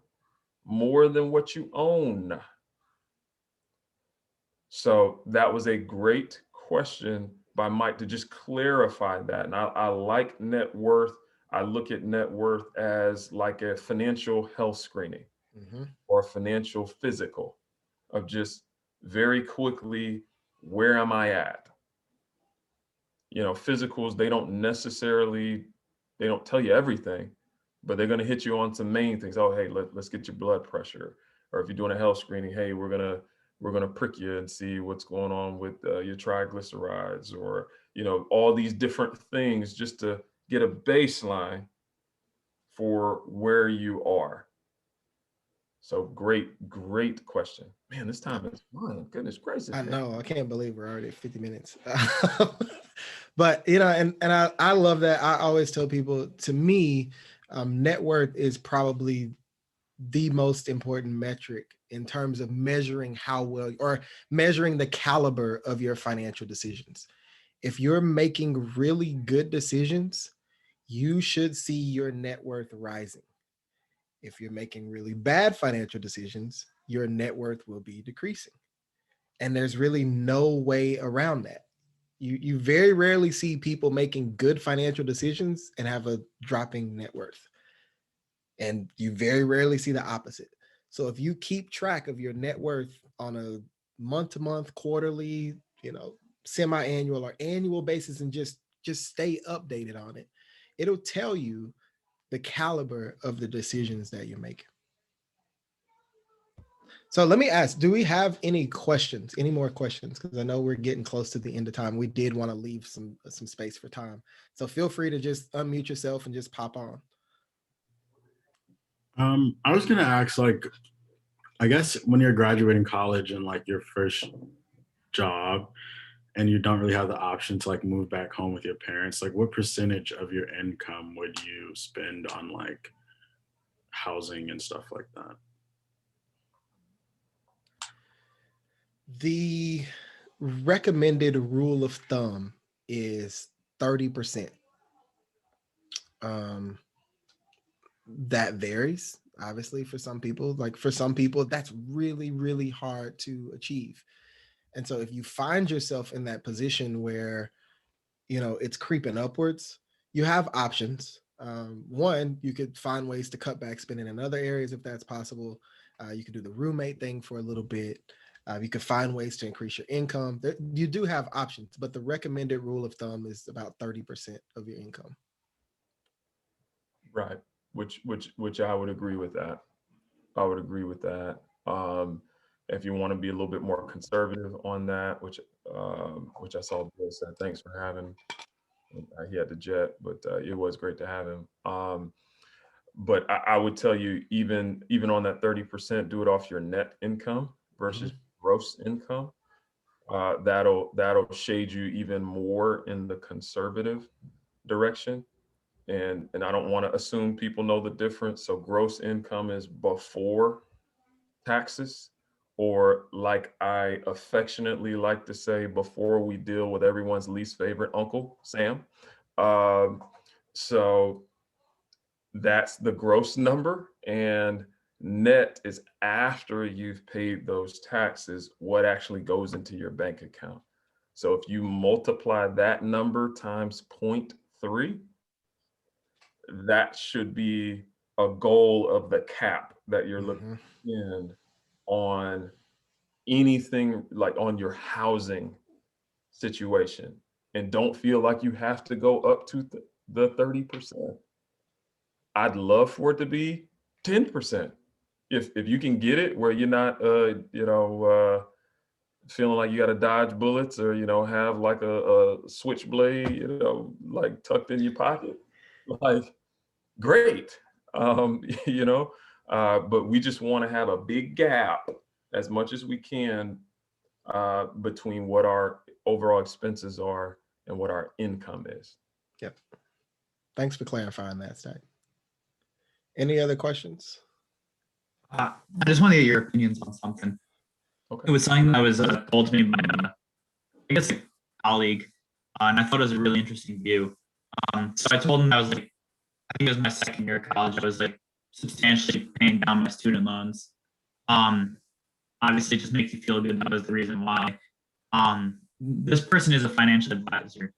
D: more than what you own. So that was a great question by Mike to just clarify that. And I like net worth. I look at net worth as like a financial health screening or a financial physical of just very quickly, where am I at? You know, physicals, they don't tell you everything, but they're going to hit you on some main things. Oh, hey, let's get your blood pressure. Or if you're doing a health screening, hey, we're going to prick you and see what's going on with your triglycerides, or, you know, all these different things just to get a baseline for where you are. So great question. Man, this time is flying. Goodness gracious.
A: I
D: man.
A: know. I can't believe we're already at 50 minutes. But, you know, and I love that. I always tell people, to me, net worth is probably the most important metric in terms of measuring how well, or measuring the caliber of your financial decisions. If you're making really good decisions, you should see your net worth rising. If you're making really bad financial decisions, your net worth will be decreasing. And there's really no way around that. You very rarely see people making good financial decisions and have a dropping net worth. And you very rarely see the opposite. So if you keep track of your net worth on a month-to-month, quarterly, you know, semi-annual or annual basis, and just stay updated on it, it'll tell you the caliber of the decisions that you're making. So let me ask, do we have any more questions? Because I know we're getting close to the end of time. We did want to leave some space for time. So feel free to just unmute yourself and just pop on.
H: I was gonna ask, like, I guess when you're graduating college and like your first job and you don't really have the option to like move back home with your parents, like what percentage of your income would you spend on like housing and stuff like that?
A: The recommended rule of thumb is 30%. That varies, obviously, for some people. Like for some people, that's really, really hard to achieve. And so if you find yourself in that position where, you know, it's creeping upwards, you have options. One, you could find ways to cut back spending in other areas if that's possible. You could do the roommate thing for a little bit. You could find ways to increase your income. You do have options, but the recommended rule of thumb is about 30% of your income.
D: Right. Which I would agree with that. agree with that. If you want to be a little bit more conservative on that, which I saw Bill said, thanks for having. He had to jet, but it was great to have him. But I would tell you, even on that 30%, do it off your net income versus gross income. That'll shade you even more in the conservative direction. And I don't want to assume people know the difference. So gross income is before taxes, or like I affectionately like to say, before we deal with everyone's least favorite Uncle Sam. So that's the gross number, and net is after you've paid those taxes, what actually goes into your bank account. So if you multiply that number times 0.3, that should be a goal of the cap that you're looking in on anything, like on your housing situation. And don't feel like you have to go up to the 30%. I'd love for it to be 10%. If you can get it where you're not feeling like you got to dodge bullets, or have like a switchblade like tucked in your pocket, like, great. But we just want to have a big gap as much as we can between what our overall expenses are and what our income is.
A: Yep. Thanks for clarifying that, Stack. Any other questions?
I: I just want to get your opinions on something.
D: Okay.
I: It was something that was told to me by, I guess, a colleague, and I thought it was a really interesting view. So I told him I was like, I think it was my second year of college. I was like substantially paying down my student loans. Obviously, it just makes you feel good. That was the reason why. This person is a financial advisor.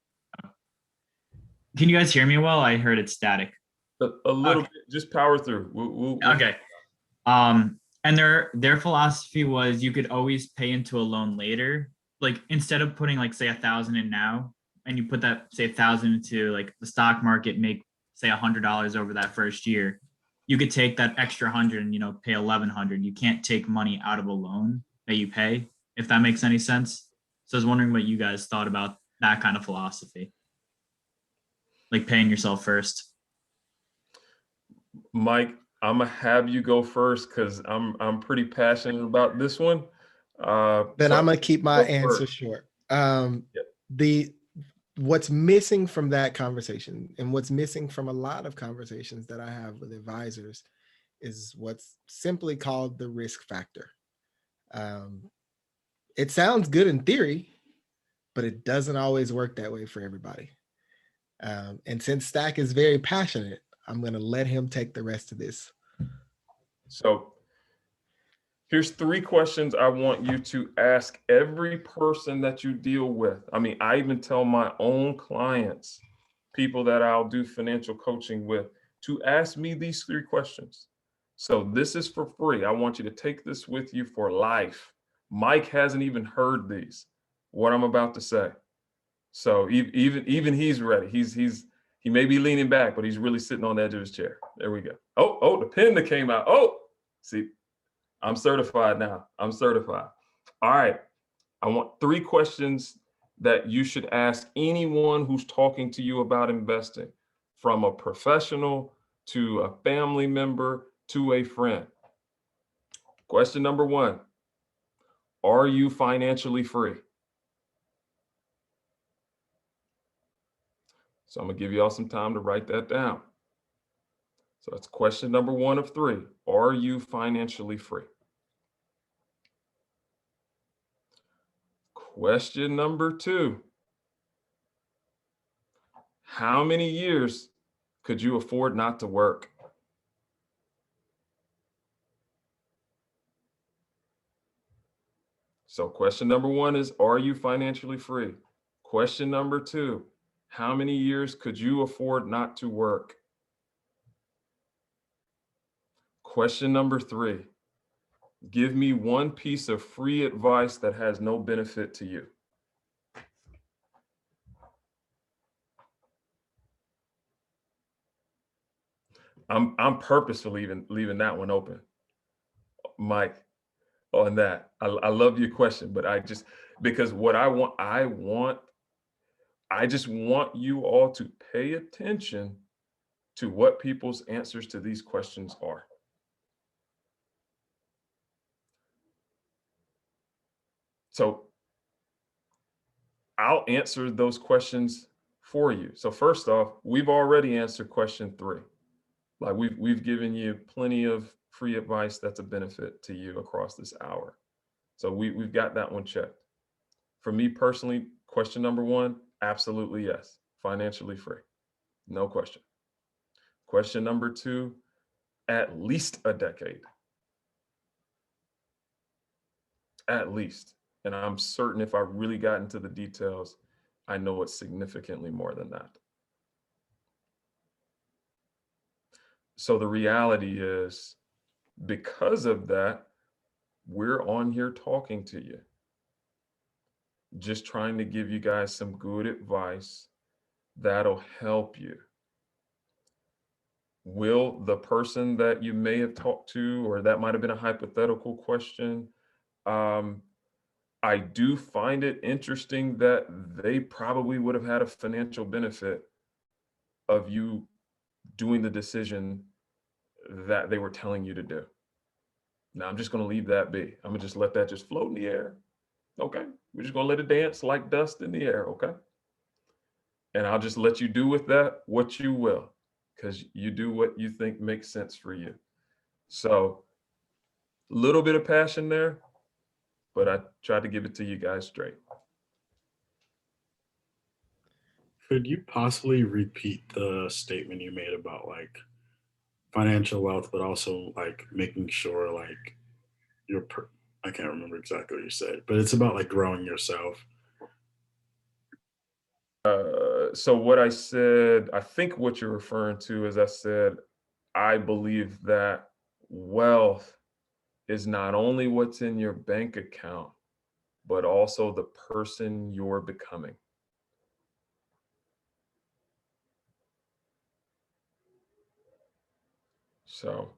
I: Can you guys hear me well? I heard it static.
D: A little bit, just power through. We'll
I: Okay. And their philosophy was you could always pay into a loan later. Like, instead of putting like say 1,000 in now, and you put that say 1,000 into like the stock market, make say $100 over that first year, you could take that extra 100 and pay 1,100. You can't take money out of a loan that you pay, if that makes any sense. So I was wondering what you guys thought about that kind of philosophy, like paying yourself first.
D: Mike, I'm gonna have you go first because I'm pretty passionate about this one.
A: Then
D: so
A: I'm gonna keep my
D: go
A: answer
D: first.
A: short.
D: Yep.
A: What's missing from that conversation, and what's missing from a lot of conversations that I have with advisors, is what's simply called the risk factor. It sounds good in theory, but it doesn't always work that way for everybody. And since Stack is very passionate, I'm going to let him take the rest of this.
D: So here's 3 questions I want you to ask every person that you deal with. I mean, I even tell my own clients, people that I'll do financial coaching with, to ask me these 3 questions. So this is for free. I want you to take this with you for life. Mike hasn't even heard these, what I'm about to say. So even he's ready. He may be leaning back, but he's really sitting on the edge of his chair. There we go. Oh, the pen that came out. Oh, see, I'm certified now. I'm certified. All right. I want 3 questions that you should ask anyone who's talking to you about investing, from a professional to a family member to a friend. Question number 1, are you financially free? So I'm gonna give you all some time to write that down. So that's question number 1 of 3. Are you financially free? Question number 2, how many years could you afford not to work? So question number 1 is, are you financially free? Question number 2, how many years could you afford not to work? Question number 3, give me one piece of free advice that has no benefit to you. I'm purposefully leaving that one open. Mike, on that. I love your question, but because what I just want you all to pay attention to what people's answers to these questions are. So I'll answer those questions for you. So first off, we've already answered question 3. Like we've given you plenty of free advice that's a benefit to you across this hour. So we've got that one checked. For me personally, question number 1, absolutely yes, financially free, no question. Question number 2, at least a decade. At least. And I'm certain if I really got into the details, I know it's significantly more than that. So the reality is, because of that, we're on here talking to you, just trying to give you guys some good advice that'll help you. Will the person that you may have talked to, or that might have been a hypothetical question, I do find it interesting that they probably would have had a financial benefit of you doing the decision that they were telling you to do. Now, I'm just going to leave that be. I'm going to just let that just float in the air. Okay. We're just going to let it dance like dust in the air. Okay. And I'll just let you do with that what you will, because you do what you think makes sense for you. So a little bit of passion there, but I tried to give it to you guys straight.
H: Could you possibly repeat the statement you made about like financial wealth, but also like making sure like I can't remember exactly what you said, but it's about like growing yourself.
D: So what I said, I think what you're referring to is I said, I believe that wealth is not only what's in your bank account, but also the person you're becoming. So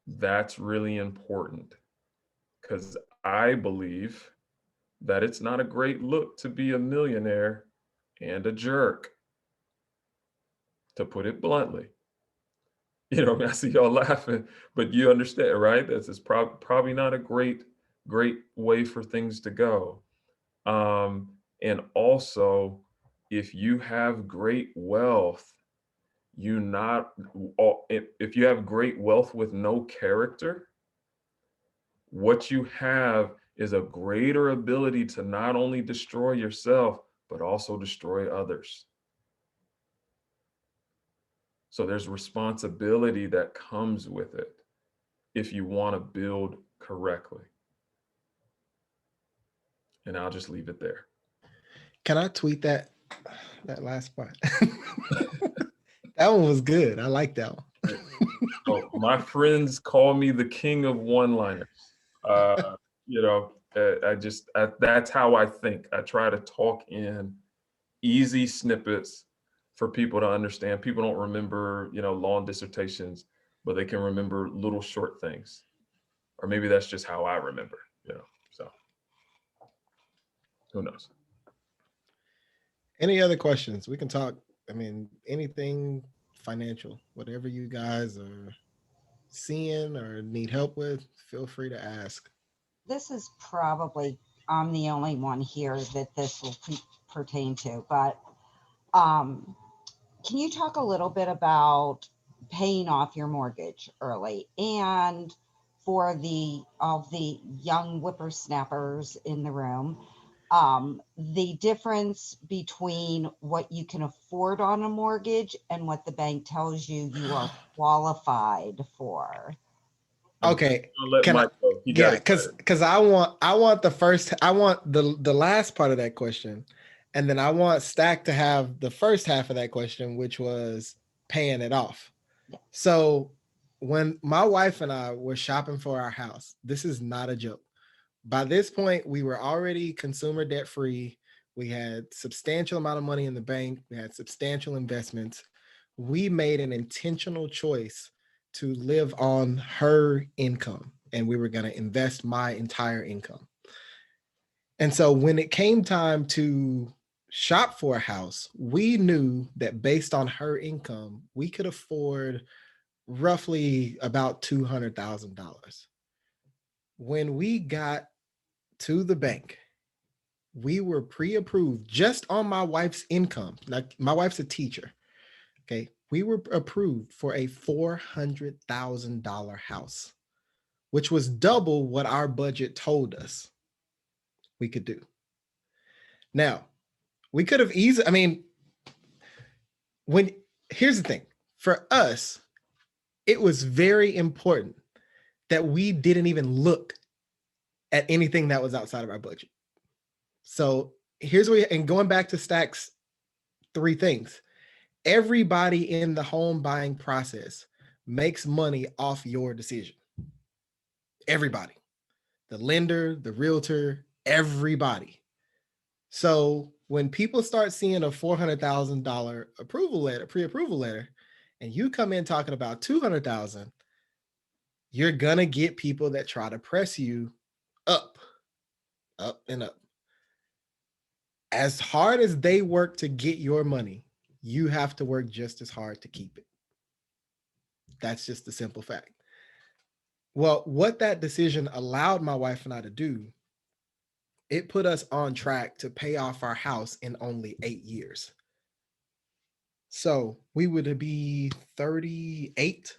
D: that's really important, because I believe that it's not a great look to be a millionaire and a jerk, to put it bluntly. You know, I see y'all laughing, but you understand, right? This is probably not a great way for things to go. And also, if you have great wealth, if you have great wealth with no character, what you have is a greater ability to not only destroy yourself, but also destroy others. So there's responsibility that comes with it if you want to build correctly. And I'll just leave it there.
A: Can I tweet that last part? That one was good. I like that one.
D: Oh, my friends call me the king of one-liners. You know, that's how I think. I try to talk in easy snippets for people to understand. People don't remember, long dissertations, but they can remember little short things. Or maybe that's just how I remember, so who knows?
A: Any other questions? We can talk. I mean, anything financial, whatever you guys are seeing or need help with, feel free to ask.
E: This is probably, I'm the only one here that this will pertain to, but can you talk a little bit about paying off your mortgage early, and for all the young whippersnappers in the room, the difference between what you can afford on a mortgage and what the bank tells you you are qualified for?
A: Okay.
D: Can I?
A: Yeah, because I want the last part of that question, and then I want Stack to have the first half of that question, which was paying it off.
E: Yeah.
A: So when my wife and I were shopping for our house, this is not a joke. By this point, we were already consumer debt free. We had substantial amount of money in the bank. We had substantial investments. We made an intentional choice to live on her income. and we were going to invest my entire income. And so when it came time to shop for a house, we knew that based on her income, we could afford roughly about $200,000. When we got to the bank, we were pre-approved just on my wife's income. Like, my wife's a teacher. Okay. We were approved for a $400,000 house, which was double what our budget told us we could do. Now, we could have easily, I mean, here's the thing, for us, it was very important that we didn't even look at anything that was outside of our budget. So here's and going back to Stack's 3 things, everybody in the home buying process makes money off your decision. Everybody, the lender, the realtor, everybody. So when people start seeing a $400,000 approval letter, pre-approval letter, and you come in talking about $200,000, you're gonna get people that try to press you up and up. As hard as they work to get your money, you have to work just as hard to keep it. That's just the simple fact. Well, what that decision allowed my wife and I to do, it put us on track to pay off our house in only 8 years. So we would be 38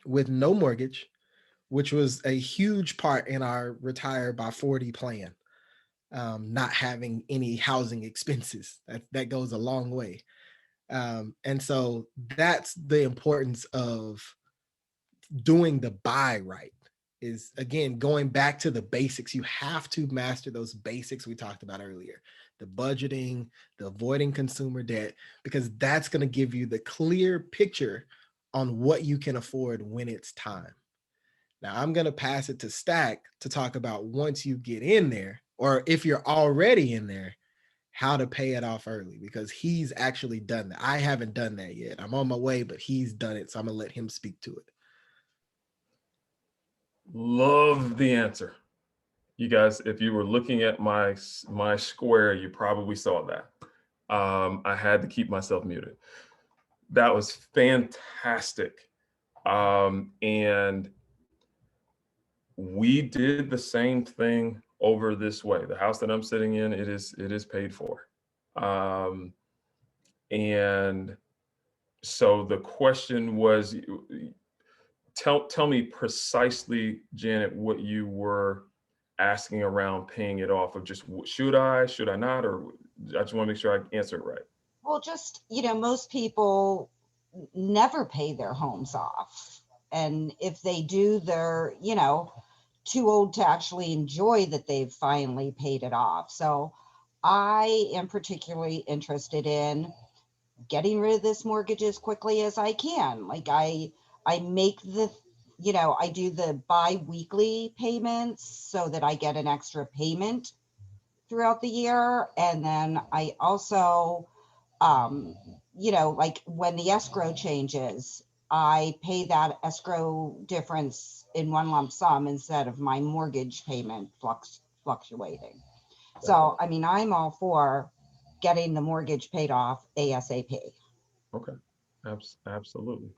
A: with no mortgage, which was a huge part in our retire by 40 plan. Not having any housing expenses, that goes a long way. And so that's the importance of doing the buy right, is again, going back to the basics. You have to master those basics we talked about earlier, the budgeting, the avoiding consumer debt, because that's going to give you the clear picture on what you can afford when it's time. Now I'm going to pass it to Stack to talk about, once you get in there, or if you're already in there, how to pay it off early, because he's actually done that. I haven't done that yet. I'm on my way, but he's done it. So I'm going to let him speak to it.
D: Love the answer. You guys, if you were looking at my square, you probably saw that. I had to keep myself muted. That was fantastic. And we did the same thing over this way. The house that I'm sitting in, it is paid for. And so the question was, tell me precisely, Janet, what you were asking around paying it off, of just should I not, or I just want to make sure I answer it right.
E: Well, just, most people never pay their homes off. And if they do, they're, too old to actually enjoy that they've finally paid it off. So I am particularly interested in getting rid of this mortgage as quickly as I can. Like, I make I do the bi-weekly payments so that I get an extra payment throughout the year. And then I also, like when the escrow changes, I pay that escrow difference in one lump sum instead of my mortgage payment fluctuating. So, I mean, I'm all for getting the mortgage paid off ASAP.
D: Okay, absolutely.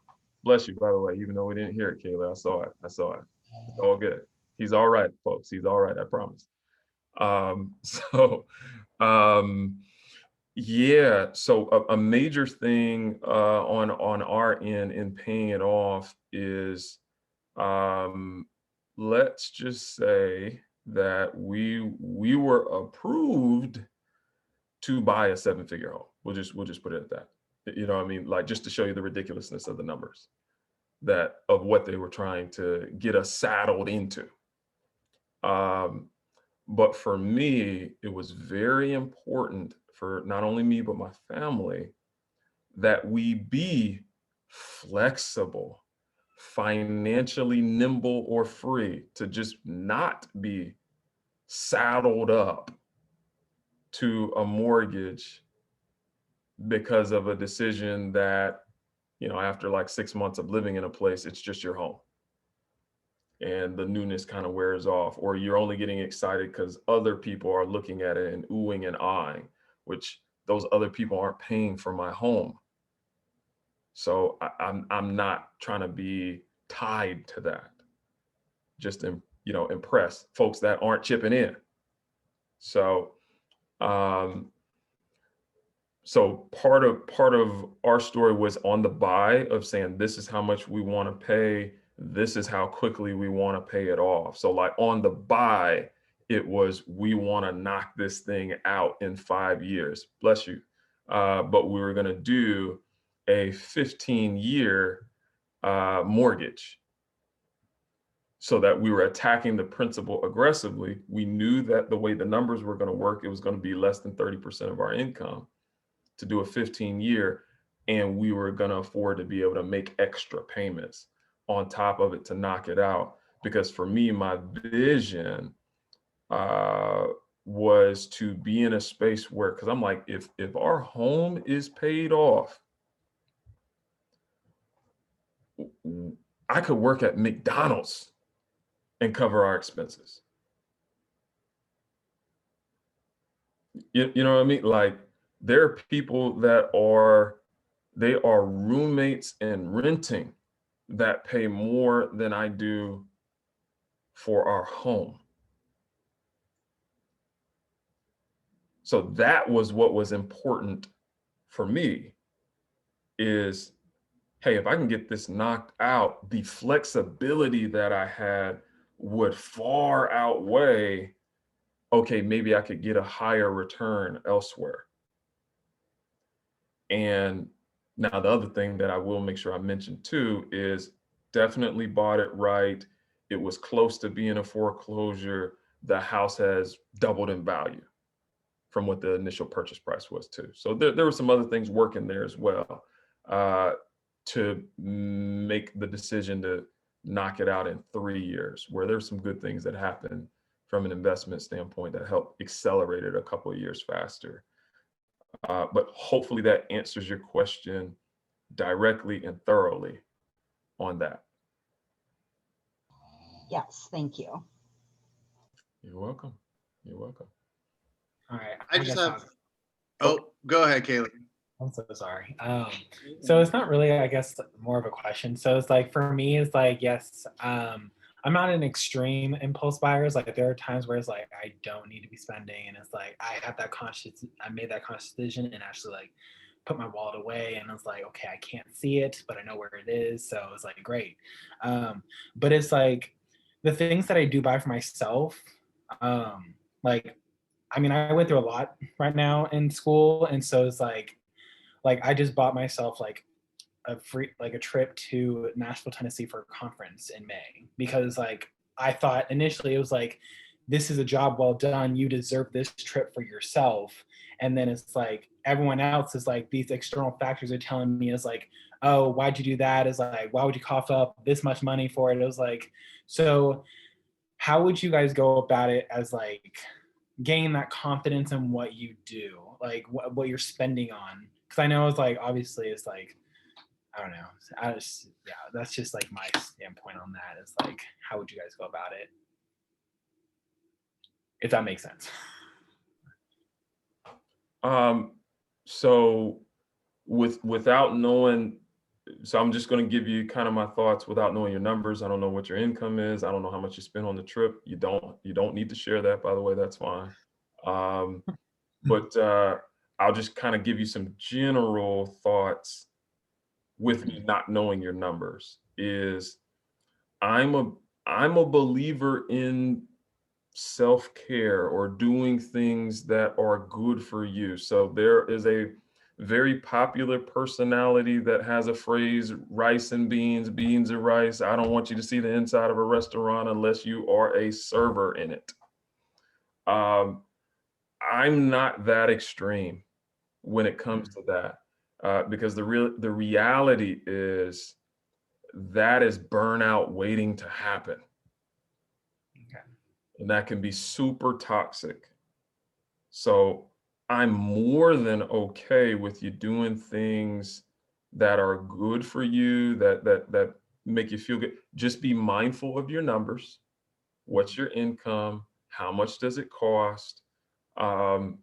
D: Bless you, by the way, even though we didn't hear it, Kayla. I saw it. It's all good. He's all right, folks. He's all right, I promise. Yeah, so a major thing on our end in paying it off is, let's just say that we were approved to buy a 7-figure home. We'll just put it at that. You know what I mean? Like, just to show you the ridiculousness of the numbers, of what they were trying to get us saddled into. But for me, it was very important, for not only me, but my family, that we be flexible, financially nimble, or free to just not be saddled up to a mortgage because of a decision that, after like 6 months of living in a place, it's just your home. and the newness kind of wears off, or you're only getting excited because other people are looking at it and oohing and eyeing, which those other people aren't paying for my home. So I'm not trying to be tied to that. Just impress folks that aren't chipping in. So so part of our story was on the buy of saying, this is how much we want to pay. This is how quickly we want to pay it off. So like on the buy, it was, we want to knock this thing out in 5 years. Bless you. But we were going to do a 15-year mortgage, so that we were attacking the principal aggressively. We knew that the way the numbers were going to work, it was going to be less than 30% of our income to do a 15-year, and we were going to afford to be able to make extra payments on top of it to knock it out. Because for me, my vision was to be in a space where, because I'm like, if our home is paid off, I could work at McDonald's and cover our expenses. You know what I mean? Like, there are people that are roommates and renting that pay more than I do for our home. So that was what was important for me, is, hey, if I can get this knocked out, the flexibility that I had would far outweigh, okay, maybe I could get a higher return elsewhere. And now the other thing that I will make sure I mention too is, definitely bought it right. It was close to being a foreclosure. The house has doubled in value from what the initial purchase price was too. So there were some other things working there as well, to make the decision to knock it out in 3 years, where there's some good things that happened from an investment standpoint that helped accelerate it a couple of years faster. But hopefully that answers your question directly and thoroughly on that.
E: Yes, thank you.
D: You're welcome. You're welcome.
J: All right.
K: I just
J: guess
K: have. Oh, go ahead, Kaylee.
J: I'm so sorry. So it's not really, I guess, more of a question. So it's like, for me, it's like, yes, I'm not an extreme impulse buyer. It's like, there are times where it's like, I don't need to be spending. And it's like, I made that conscious decision and actually like put my wallet away. And it's like, okay, I can't see it, but I know where it is. So it's like, great. But it's like, the things that I do buy for myself, like, I mean, I went through a lot right now in school. And so it's like I just bought myself like a trip to Nashville, Tennessee for a conference in May, because like I thought initially it was like, this is a job well done, you deserve this trip for yourself. And then it's like everyone else is like, these external factors are telling me, is like, oh, why'd you do that? Is like, why would you cough up this much money for it? It was like, so how would you guys go about it as like gain that confidence in what you do, like what you're spending on? Because I know it's like, obviously it's like, I don't know. That's just like my standpoint on that. It's like, how would you guys go about it? If that makes sense.
D: So without knowing, so I'm just going to give you kind of my thoughts without knowing your numbers. I don't know what your income is. I don't know how much you spend on the trip. You don't need to share that, by the way. That's fine. But I'll just kind of give you some general thoughts with me not knowing your numbers. Is I'm a believer in self-care, or doing things that are good for you. So there is a very popular personality that has a phrase, rice and beans, beans and rice. I don't want you to see the inside of a restaurant unless you are a server in it. I'm not that extreme when it comes to that, because the reality is that is burnout waiting to happen.
J: Okay.
D: And that can be super toxic. So I'm more than okay with you doing things that are good for you, that make you feel good. Just be mindful of your numbers. What's your income? How much does it cost? Um,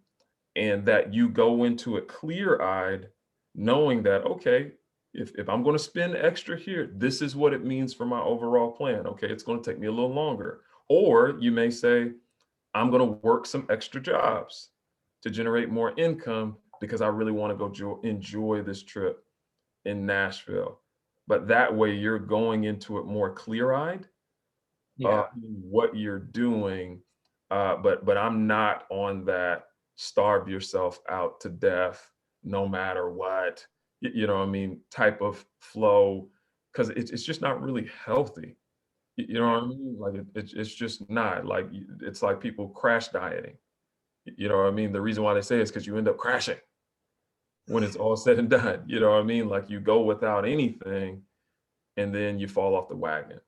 D: and that you go into it clear-eyed, knowing that, okay, if I'm going to spend extra here, this is what it means for my overall plan. Okay, it's going to take me a little longer. Or you may say, I'm going to work some extra jobs to generate more income because I really want to go enjoy this trip in Nashville. But that way you're going into it more clear-eyed what you're doing. But I'm not on that starve yourself out to death no matter what, you know what I mean, type of flow, because it's just not really healthy. You know what I mean? Like it's just not like it's like people crash dieting. You know what I mean? The reason why they say it's because you end up crashing when it's all said and done. You know what I mean? Like you go without anything and then you fall off the wagon.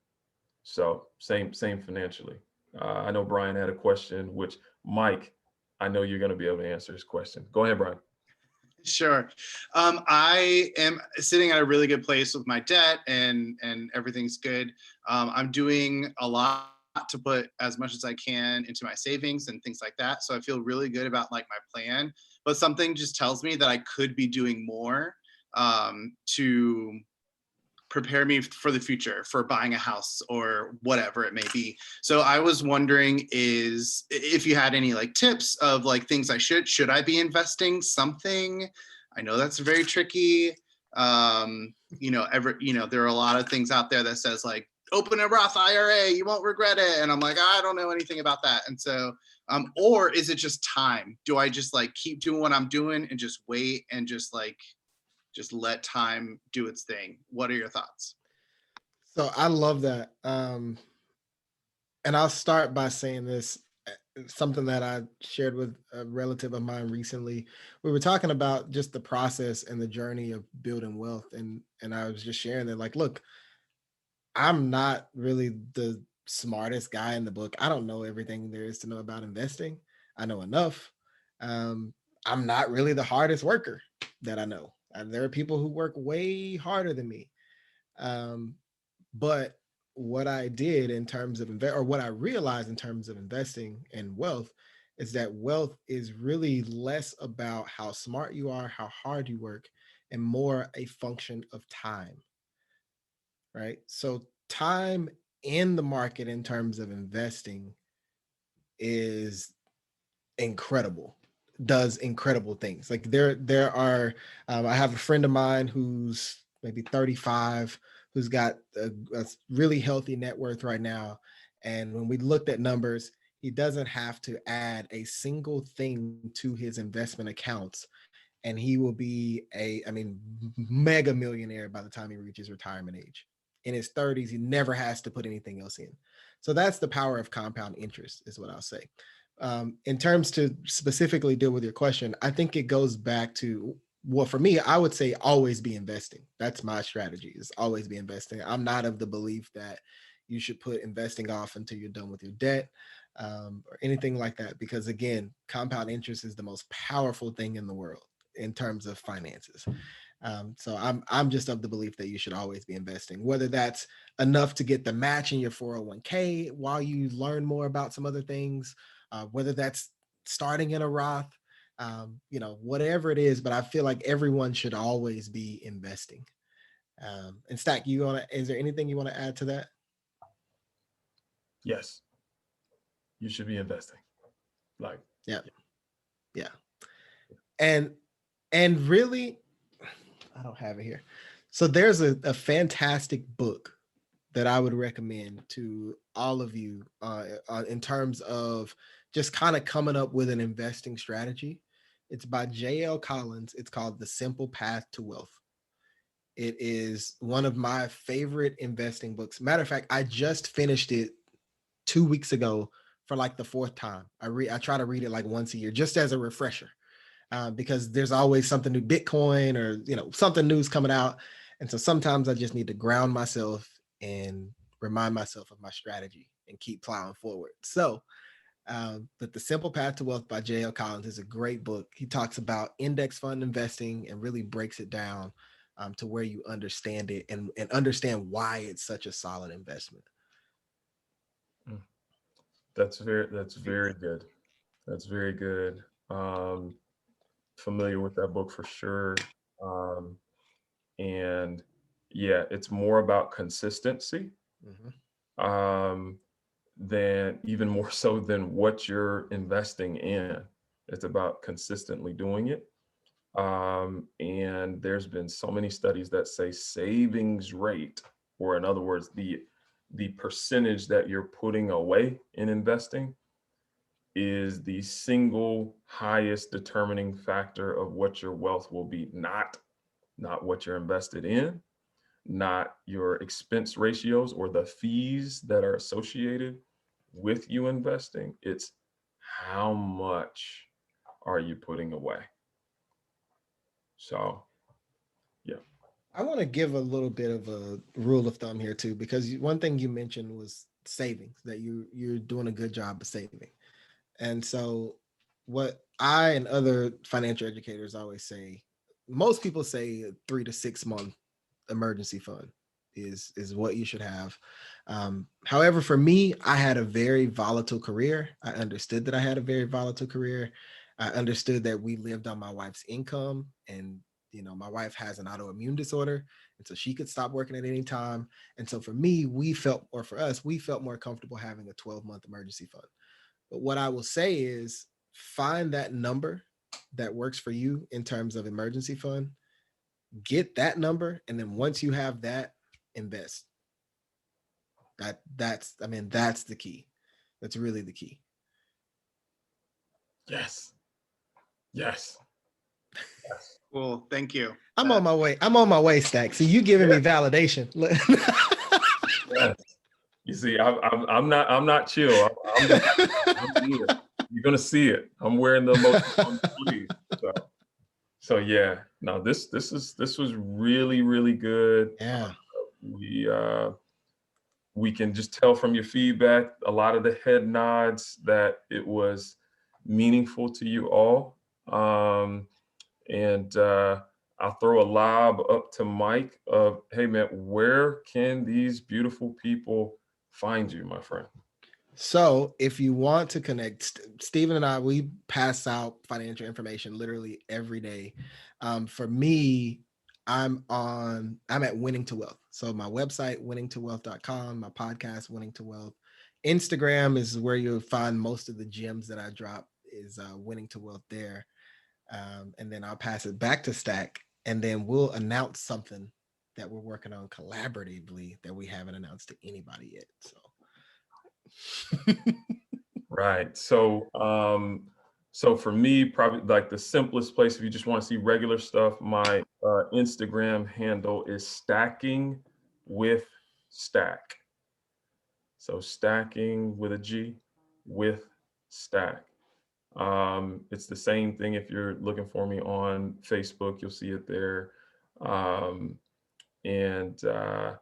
D: So same financially. I know Brian had a question, which Mike, I know you're going to be able to answer his question. Go ahead, Brian.
K: Sure. I am sitting at a really good place with my debt and everything's good. I'm doing a lot to put as much as I can into my savings and things like that. So I feel really good about like my plan, but something just tells me that I could be doing more to prepare me for the future, for buying a house or whatever it may be. So I was wondering is if you had any like tips of like things I should I be investing something? I know that's very tricky. There are a lot of things out there that says like open a Roth IRA, you won't regret it. And I'm like, I don't know anything about that. And so, or is it just time? Do I just like keep doing what I'm doing and just wait and just let time do its thing? What are your thoughts?
A: So I love that. And I'll start by saying this, something that I shared with a relative of mine recently. We were talking about just the process and the journey of building wealth. And I was just sharing that, like, look, I'm not really the smartest guy in the book. I don't know everything there is to know about investing. I know enough. I'm not really the hardest worker that I know. There are people who work way harder than me. But what I did in terms of or what I realized in terms of investing in wealth is that wealth is really less about how smart you are, how hard you work, and more a function of time, right? So time in the market in terms of investing is incredible, does incredible things. Like there are I have a friend of mine who's maybe 35, who's got a really healthy net worth right now, and when we looked at numbers, he doesn't have to add a single thing to his investment accounts, and he will be mega millionaire by the time he reaches retirement age. In his 30s, he never has to put anything else in. So that's the power of compound interest, is what I'll say. In terms to specifically deal with your question, I think it goes back to, well, for me, I would say always be investing. That's my strategy, is always be investing. I'm not of the belief that you should put investing off until you're done with your debt, or anything like that, because again, compound interest is the most powerful thing in the world in terms of finances. So I'm just of the belief that you should always be investing, whether that's enough to get the match in your 401k while you learn more about some other things, whether that's starting in a Roth, whatever it is. But I feel like everyone should always be investing. And Stack, is there anything you want to add to that?
D: Yes, you should be investing. Like,
A: yeah. And really, I don't have it here. So there's a fantastic book that I would recommend to all of you in terms of just kind of coming up with an investing strategy. It's by J.L. Collins. It's called The Simple Path to Wealth. It is one of my favorite investing books. Matter of fact, I just finished it 2 weeks ago for like the fourth time. I try to read it like once a year, just as a refresher. Because there's always something new, Bitcoin or something new's coming out, and so sometimes I just need to ground myself and remind myself of my strategy and keep plowing forward. So, but The Simple Path to Wealth by J.L. Collins is a great book. He talks about index fund investing and really breaks it down to where you understand it and understand why it's such a solid investment.
D: That's very good. That's very good. Familiar with that book for sure. And yeah, it's more about consistency than even more so than what you're investing in. It's about consistently doing it. And there's been so many studies that say savings rate, or in other words, the percentage that you're putting away in investing is the single highest determining factor of what your wealth will be, not what you're invested in, not your expense ratios or the fees that are associated with you investing. It's how much are you putting away? So, yeah.
A: I want to give a little bit of a rule of thumb here too, because one thing you mentioned was savings, that you're doing a good job of saving. And so what I and other financial educators always say, most people say a 3 to 6 month emergency fund is what you should have. However, for me, I had a very volatile career. I understood that I had a very volatile career. I understood that we lived on my wife's income, and my wife has an autoimmune disorder, and so she could stop working at any time. And so for me, for us, we felt more comfortable having a 12-month emergency fund. But what I will say is find that number that works for you in terms of emergency fund, get that number, and then once you have that, invest. That's the key. That's really the key.
D: Yes. Yes.
K: Cool. Thank you.
A: I'm on my way, Stack. So you giving me validation.
D: Yes. You see, I'm not chill. I'm here. You're gonna see it. I'm wearing the most on the sleeve. So yeah. No, this was really, really good.
A: Yeah.
D: We can just tell from your feedback, a lot of the head nods, that it was meaningful to you all. And I'll throw a lob up to Mike of, hey man, where can these beautiful people find you, my friend?
A: So if you want to connect, Stephen and I, we pass out financial information literally every day. For me, I'm at Winning to Wealth. So my website, winningtowealth.com, my podcast, Winning to Wealth. Instagram is where you'll find most of the gems that I drop, is Winning to Wealth there. And then I'll pass it back to Stack, and then we'll announce something that we're working on collaboratively that we haven't announced to anybody yet. So.
D: Right. So so for me, probably like the simplest place, if you just want to see regular stuff, my Instagram handle is Stacking with Stack. So stacking with a G with Stack. It's the same thing if you're looking for me on Facebook, you'll see it there. And that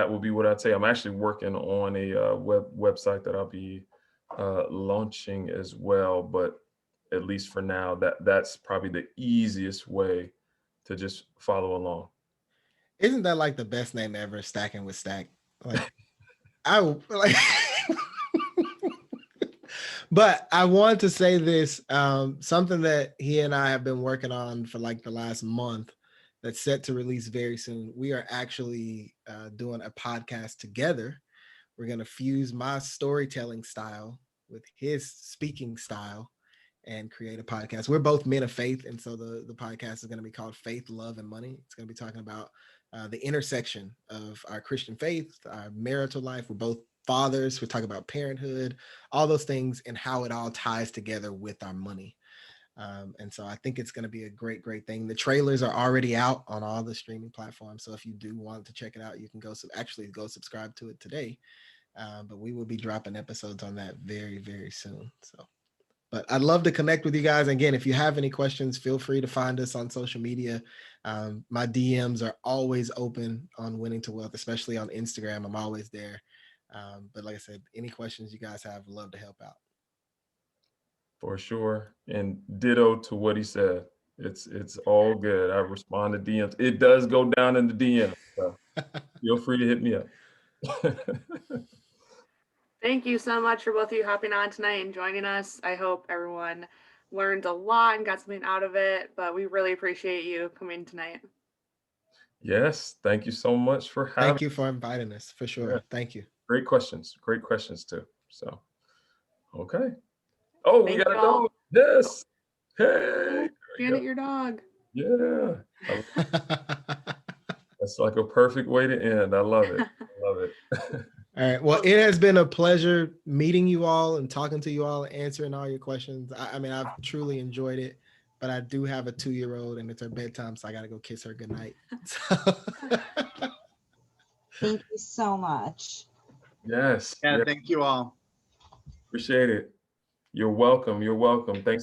D: will be what I'd say. I'm actually working on a website that I'll be launching as well, but at least for now, that's probably the easiest way to just follow along.
A: Isn't that like the best name ever, Stacking with Stack? Like, I like. But I want to say this, something that he and I have been working on for like the last month, that's set to release very soon. We are actually doing a podcast together. We're going to fuse my storytelling style with his speaking style and create a podcast. We're both men of faith, and so the podcast is going to be called Faith, Love, and Money. It's going to be talking about the intersection of our Christian faith, our marital life. We're both fathers. We're talking about parenthood, all those things, and how it all ties together with our money. And so I think it's going to be a great thing. The trailers are already out on all the streaming platforms. So if you do want to check it out, you can go subscribe to it today. But we will be dropping episodes on that very, very soon. So, but I'd love to connect with you guys. Again, if you have any questions, feel free to find us on social media. My DMs are always open on Winning to Wealth, especially on Instagram. I'm always there. But like I said, any questions you guys have, love to help out.
D: For sure. And ditto to what he said. It's all good. I respond to DMs. It does go down in the DM. So feel free to hit me up.
B: Thank you so much for both of you hopping on tonight and joining us. I hope everyone learned a lot and got something out of it, but we really appreciate you coming tonight.
D: Yes, thank you so much for having.
A: Thank you for inviting us, for sure.
D: Yeah.
A: Thank you.
D: Great questions too. So, okay. Oh, we
B: Thank
D: got a
B: you all.
D: dog. Yes. Hey.
B: Janet, your dog.
D: Yeah. That's like a perfect way to end. I love it. I love it.
A: All right. Well, it has been a pleasure meeting you all and talking to you all, answering all your questions. I mean, I've truly enjoyed it, but I do have a 2-year-old and it's her bedtime, so I got to go kiss her goodnight. So.
E: Thank you so much.
D: Yes.
K: Yeah, thank you all.
D: Appreciate it. You're welcome. You're welcome. Thanks.